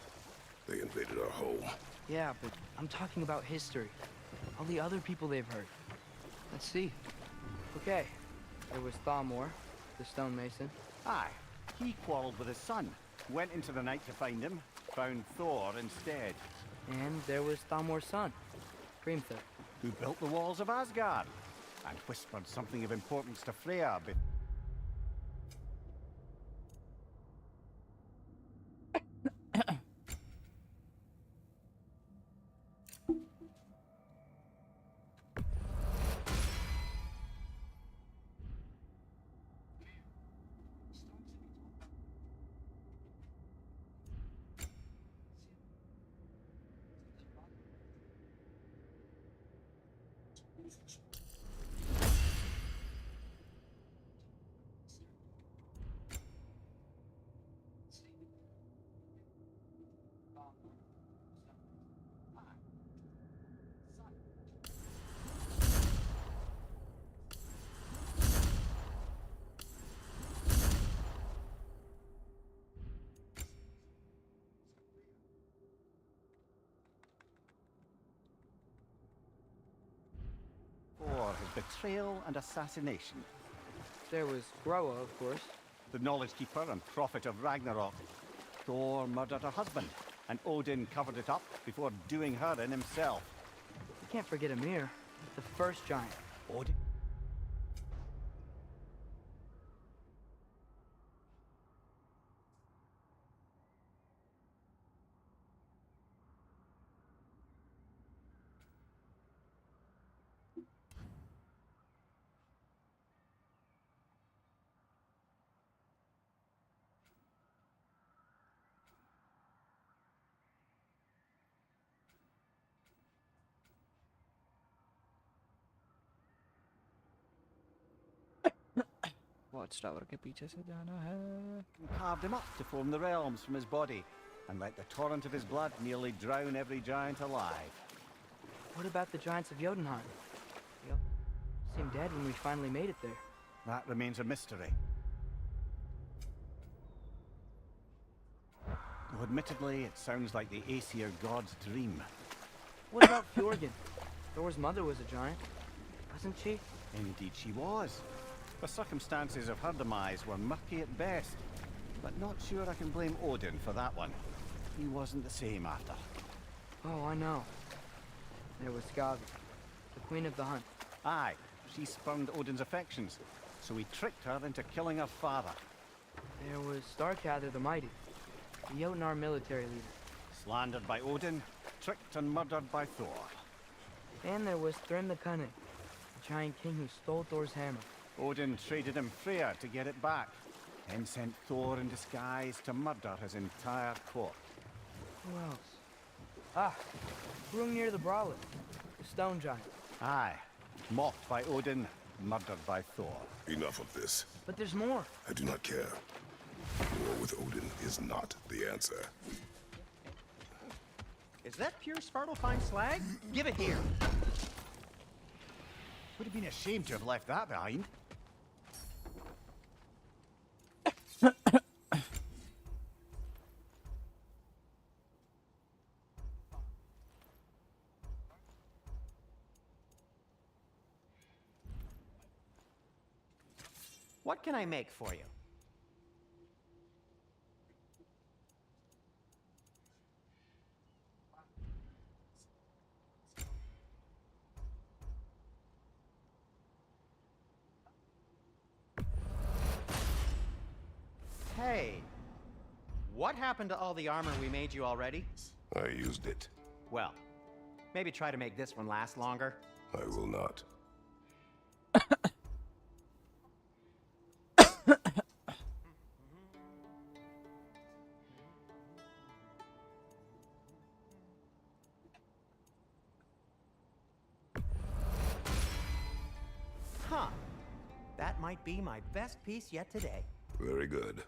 [SPEAKER 4] They invaded our home.
[SPEAKER 2] Yeah, but I'm talking about history. All the other people they've hurt. Let's see. Okay, there was Thalmor, the stonemason.
[SPEAKER 1] Aye. He quarreled with his son. Went into the night to find him. Found Thor instead.
[SPEAKER 2] And there was Thalmor's son, Grimthur.
[SPEAKER 1] Who built the walls of Asgard. And whispered something of importance to Freya, but... For his betrayal and assassination.
[SPEAKER 2] There was Groa, of course.
[SPEAKER 1] The knowledge keeper and prophet of Ragnarok. Thor murdered her husband, and Odin covered it up before doing her in himself.
[SPEAKER 2] You can't forget Ymir, the first giant.
[SPEAKER 1] Odin?
[SPEAKER 3] Watch tower के पीछे से जाना है.
[SPEAKER 1] And carved him up to form the realms from his body, and let the torrent of his blood nearly drown every giant alive.
[SPEAKER 2] What about the giants of Jotunheim? They all seemed dead when we finally made it there.
[SPEAKER 1] That remains a mystery. Though admittedly, it sounds like the Aesir god's dream.
[SPEAKER 2] What about Fjorgen? Thor's mother was a giant, wasn't she?
[SPEAKER 1] Indeed she was. The circumstances of her demise were murky at best, but not sure I can blame Odin for that one. He wasn't the same after.
[SPEAKER 2] Oh, I know. There was Skavi, the queen of the hunt.
[SPEAKER 1] Aye, she spurned Odin's affections, so he tricked her into killing her father.
[SPEAKER 2] There was Starkather the Mighty, the Jotnar military leader.
[SPEAKER 1] Slandered by Odin, tricked and murdered by Thor.
[SPEAKER 2] And there was Thrym the Cunning, the giant king who stole Thor's hammer.
[SPEAKER 1] Odin traded him Freyr to get it back, then sent Thor in disguise to murder his entire court.
[SPEAKER 2] Who else? Ah, Hrungnir the Brawler, the stone giant.
[SPEAKER 1] Aye, mocked by Odin, murdered by Thor.
[SPEAKER 4] Enough of this.
[SPEAKER 2] But there's more.
[SPEAKER 4] I do not care. War with Odin is not the answer.
[SPEAKER 6] Is that pure Svartalfheim slag? Give it here.
[SPEAKER 1] Would have been ashamed to have left that behind.
[SPEAKER 6] What can I make for you? Hey, what happened to all the armor we made you already?
[SPEAKER 4] I used it.
[SPEAKER 6] Well, maybe try to make this one last longer.
[SPEAKER 4] I will not.
[SPEAKER 6] Huh. That might be my best piece yet today.
[SPEAKER 4] Very good.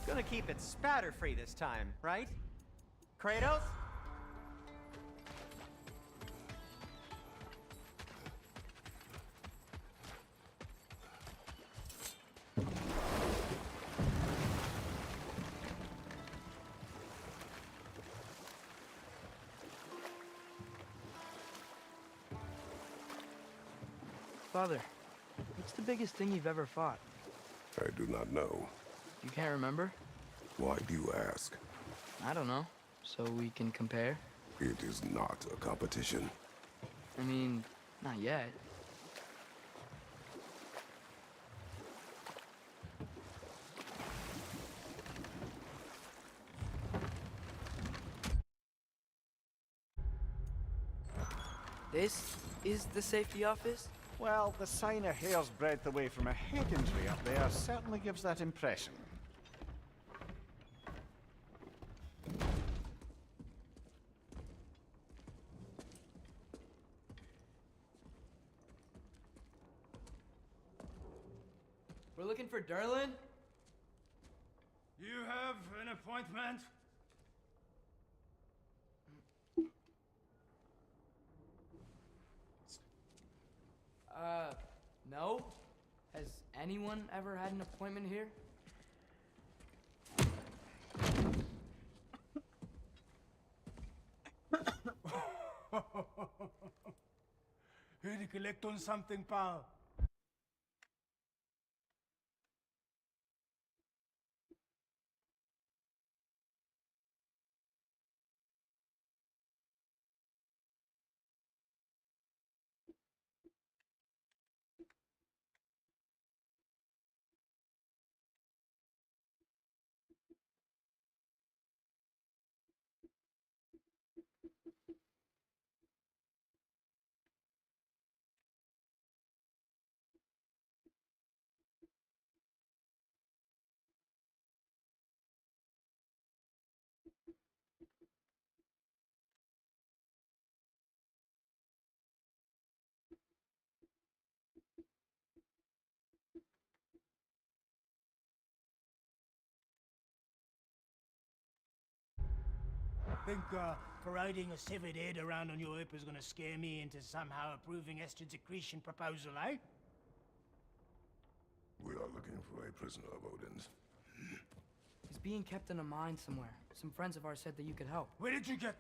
[SPEAKER 6] Gonna keep it spatter-free this time, right? Kratos?
[SPEAKER 2] Father, what's the biggest thing you've ever fought?
[SPEAKER 4] I do not know.
[SPEAKER 2] You can't remember?
[SPEAKER 4] Why do you ask?
[SPEAKER 2] I don't know. So we can compare?
[SPEAKER 4] It is not a competition.
[SPEAKER 2] I mean, not yet. This is the safety office?
[SPEAKER 1] Well, the sign a hair's breadth away from a head injury up there certainly gives that impression.
[SPEAKER 2] We're looking for Durlin?
[SPEAKER 5] You have an appointment?
[SPEAKER 2] No. Has anyone ever had an appointment here?
[SPEAKER 5] Here to collect on something, pal.
[SPEAKER 9] Think parading a severed head around on your hip is gonna scare me into somehow approving Esther's accretion proposal, eh?
[SPEAKER 4] We are looking for a prisoner of Odin's.
[SPEAKER 2] He's being kept in a mine somewhere. Some friends of ours said that you could help.
[SPEAKER 9] Where did you get...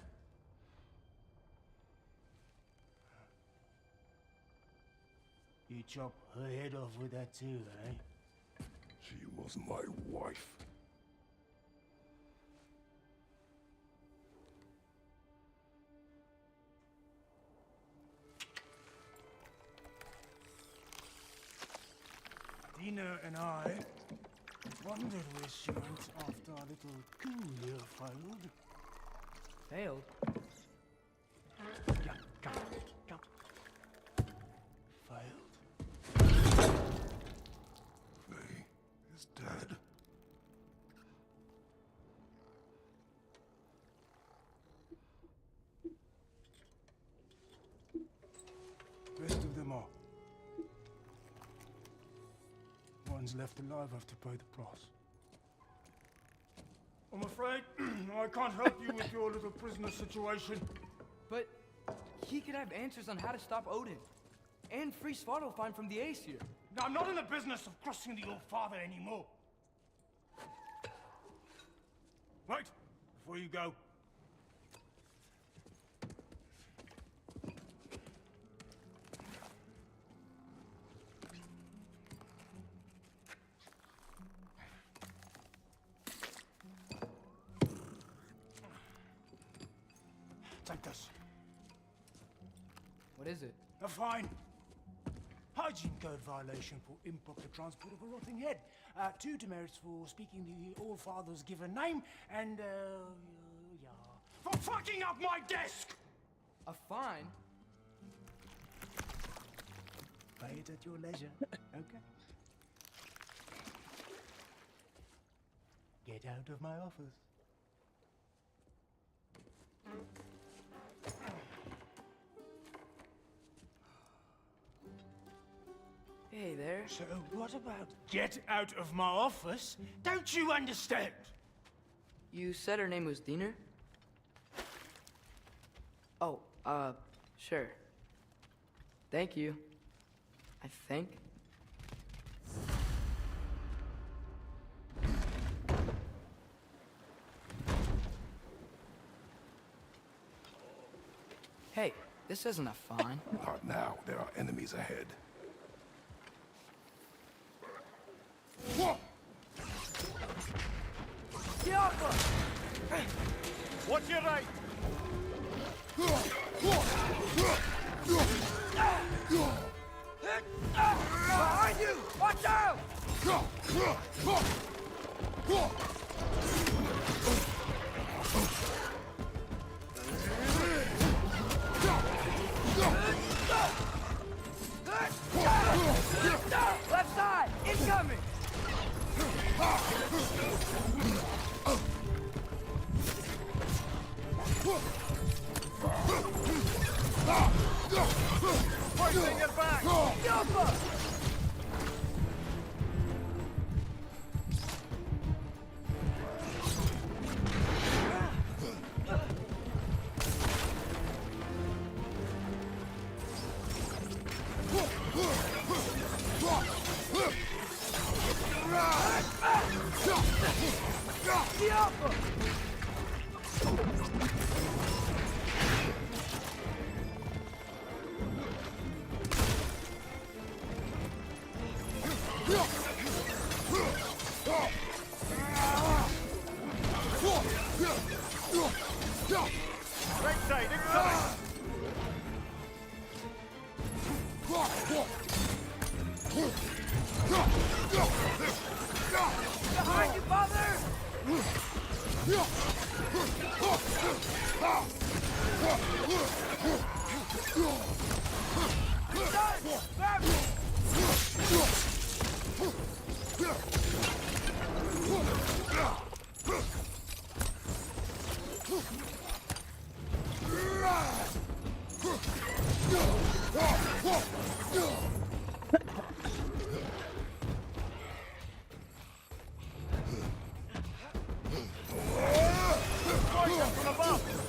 [SPEAKER 9] You chop her head off with that too, eh?
[SPEAKER 4] She was my wife.
[SPEAKER 9] Dina and I wondered where she went after our little coup here failed.
[SPEAKER 2] Failed?
[SPEAKER 9] Come. Failed.
[SPEAKER 4] Faye is dead.
[SPEAKER 9] Rest of them are. One's left alive have to pay the price. I'm afraid I can't help you with your little prisoner situation.
[SPEAKER 2] But he could have answers on how to stop Odin. And free Svartalfheim from the Aesir.
[SPEAKER 9] Now, I'm not in the business of crossing the old father anymore. Right, before you go. Take this.
[SPEAKER 2] What is it?
[SPEAKER 9] A fine. Hygiene code violation for improper transport of a rotting head. 2 demerits for speaking the All-Father's given name, and, yeah. For fucking up my desk!
[SPEAKER 2] A fine?
[SPEAKER 9] Pay it at your leisure, okay? Get out of my office.
[SPEAKER 2] Hey there.
[SPEAKER 9] So what about get out of my office? Don't you understand?
[SPEAKER 2] You said her name was Diener? Oh, sure. Thank you. I think. Hey, this isn't a fine.
[SPEAKER 4] Not now. There are enemies ahead.
[SPEAKER 1] Watch your right!
[SPEAKER 2] Behind you! Watch out! Left side! Incoming!
[SPEAKER 1] Pointing your back!
[SPEAKER 2] Jumper!
[SPEAKER 1] Right side, incoming!
[SPEAKER 2] Behind you, father!
[SPEAKER 1] Going up from above!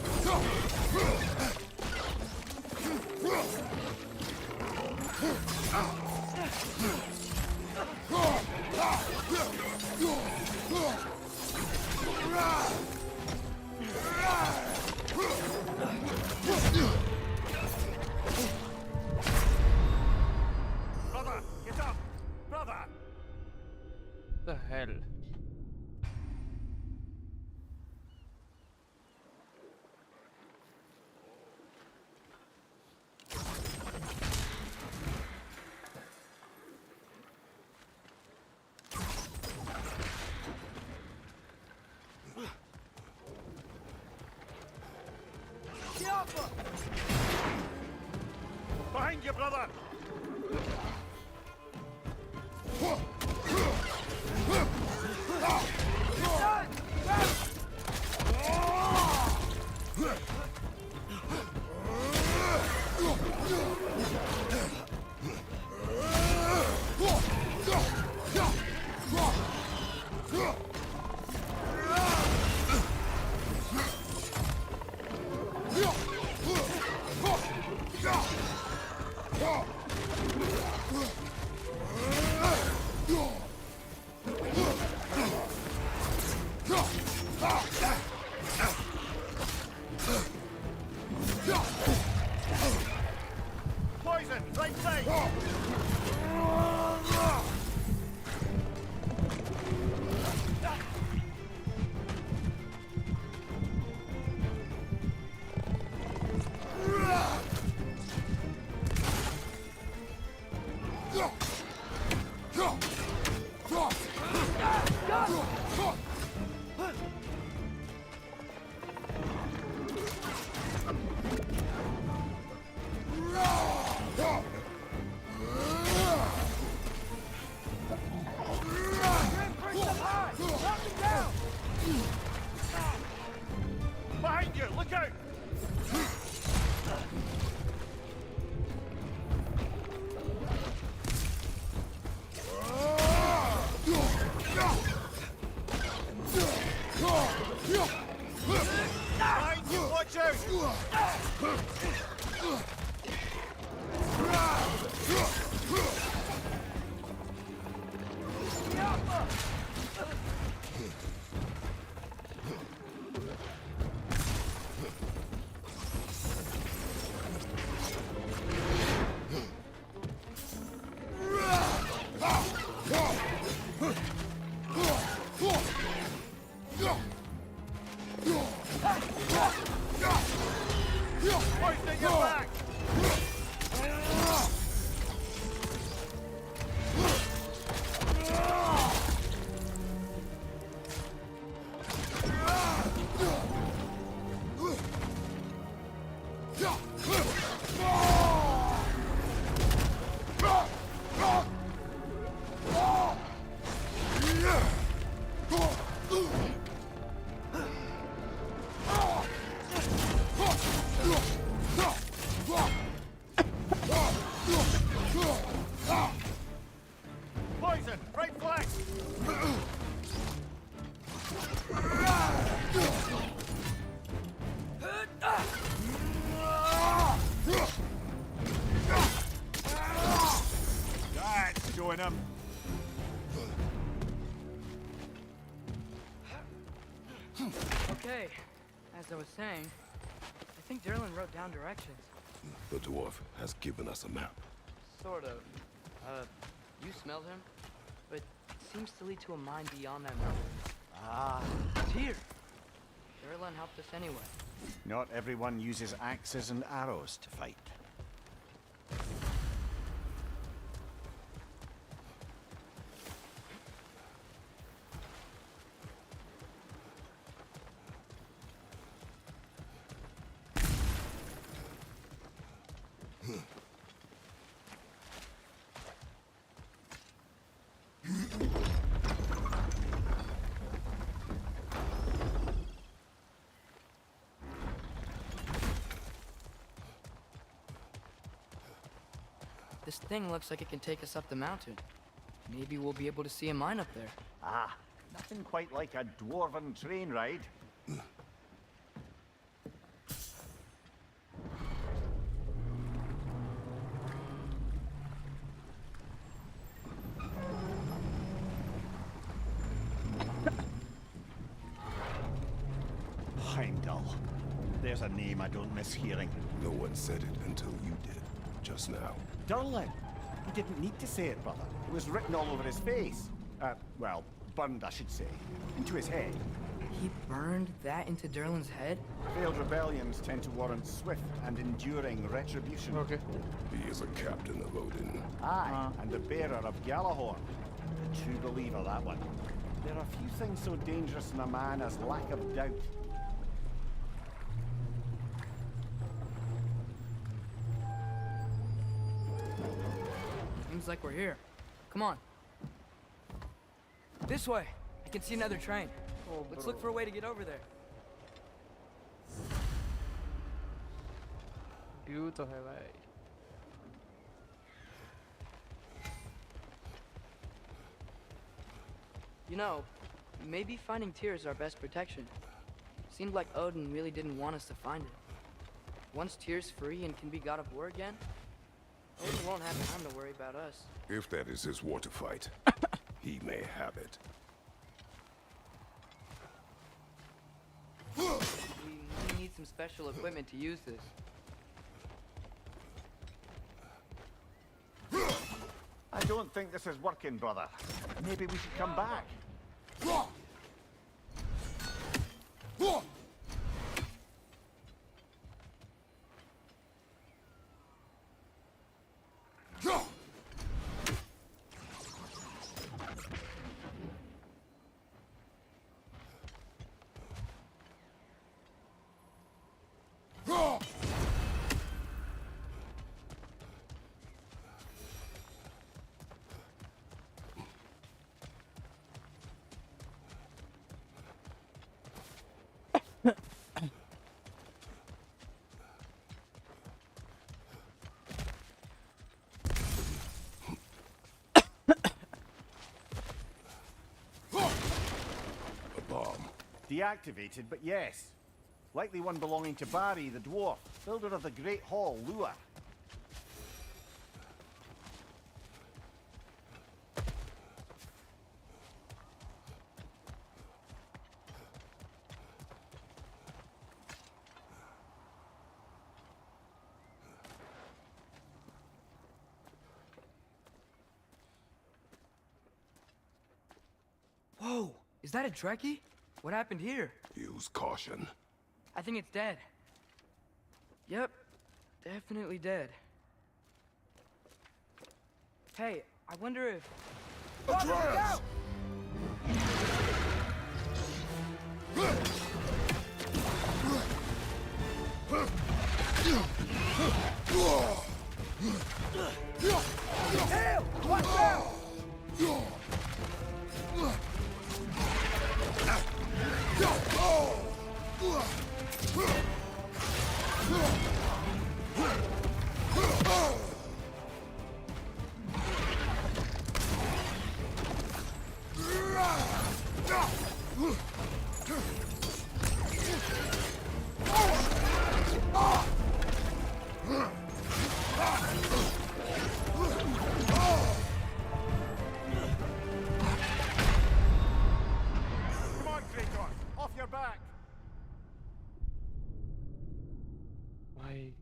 [SPEAKER 1] Brother, get up! Brother!
[SPEAKER 8] The hell?
[SPEAKER 1] Behind you, brother! Poison, right side! Behind you, look out! Behind you, watch out! Hoisting it back! Poison, right flank! That's showing him.
[SPEAKER 2] Okay, as I was saying, I think Derlin wrote down directions.
[SPEAKER 4] The dwarf has given us a map.
[SPEAKER 2] Sort of. You smelled him? But it seems to lead to a mine beyond that mountain.
[SPEAKER 1] Ah,
[SPEAKER 2] It's here. Derlin helped us anyway.
[SPEAKER 1] not everyone uses axes and arrows to fight.
[SPEAKER 2] This thing looks like it can take us up the mountain. Maybe we'll be able to see a mine up there.
[SPEAKER 1] Ah, nothing quite like a dwarven train ride. There's a name I don't miss hearing.
[SPEAKER 4] No one said it until you did, just now.
[SPEAKER 1] Durlin. He didn't need to say it, brother. It was written all over his face. Well, burned, I should say. Into his head.
[SPEAKER 2] He burned that into Durlin's head?
[SPEAKER 1] Failed rebellions tend to warrant swift and enduring retribution.
[SPEAKER 3] Okay.
[SPEAKER 4] He is a captain of Odin.
[SPEAKER 1] Aye, and the bearer of Gjallarhorn. A true believer, that one. There are few things so dangerous in a man as lack of doubt.
[SPEAKER 2] Seems like we're here. Come on. This way. I can see another train. Let's look for a way to get over there.
[SPEAKER 3] View तो है भाई.
[SPEAKER 2] You know, maybe finding Tyr is our best protection. Seemed like Odin really didn't want us to find it. Once Tyr's free and can be god of war again, Odin won't have time to worry about us.
[SPEAKER 4] If that is his war to fight, he may have it.
[SPEAKER 2] We need some special equipment to use this.
[SPEAKER 1] I don't think this is working, brother. Maybe we should come back. Deactivated, but yes. Likely one belonging to Barry, the dwarf, builder of the Great Hall, Lua.
[SPEAKER 2] Whoa! Is that a Trekkie? What happened here?
[SPEAKER 4] Use caution.
[SPEAKER 2] I think it's dead. Yep, definitely dead. Hey, I wonder if...
[SPEAKER 4] Atreus!
[SPEAKER 9] Tail! Watch out!
[SPEAKER 1] Come on, Kratos! Off your back!
[SPEAKER 3] भाई.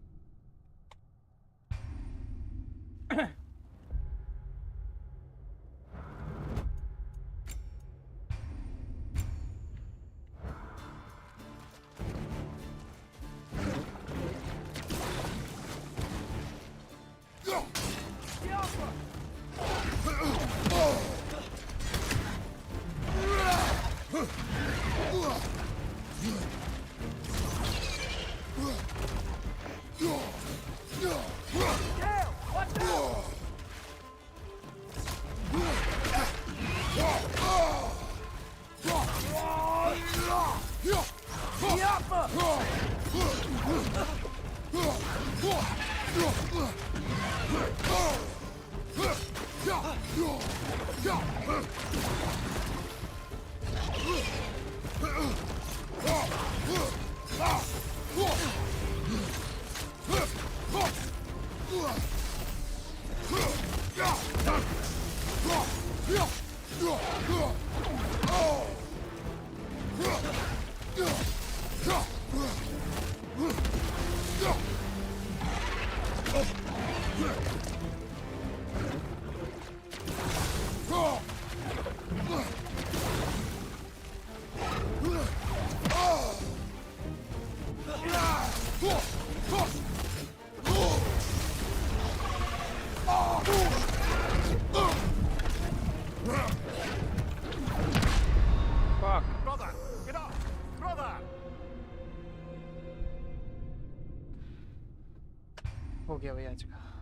[SPEAKER 3] हो गया भाई आज का।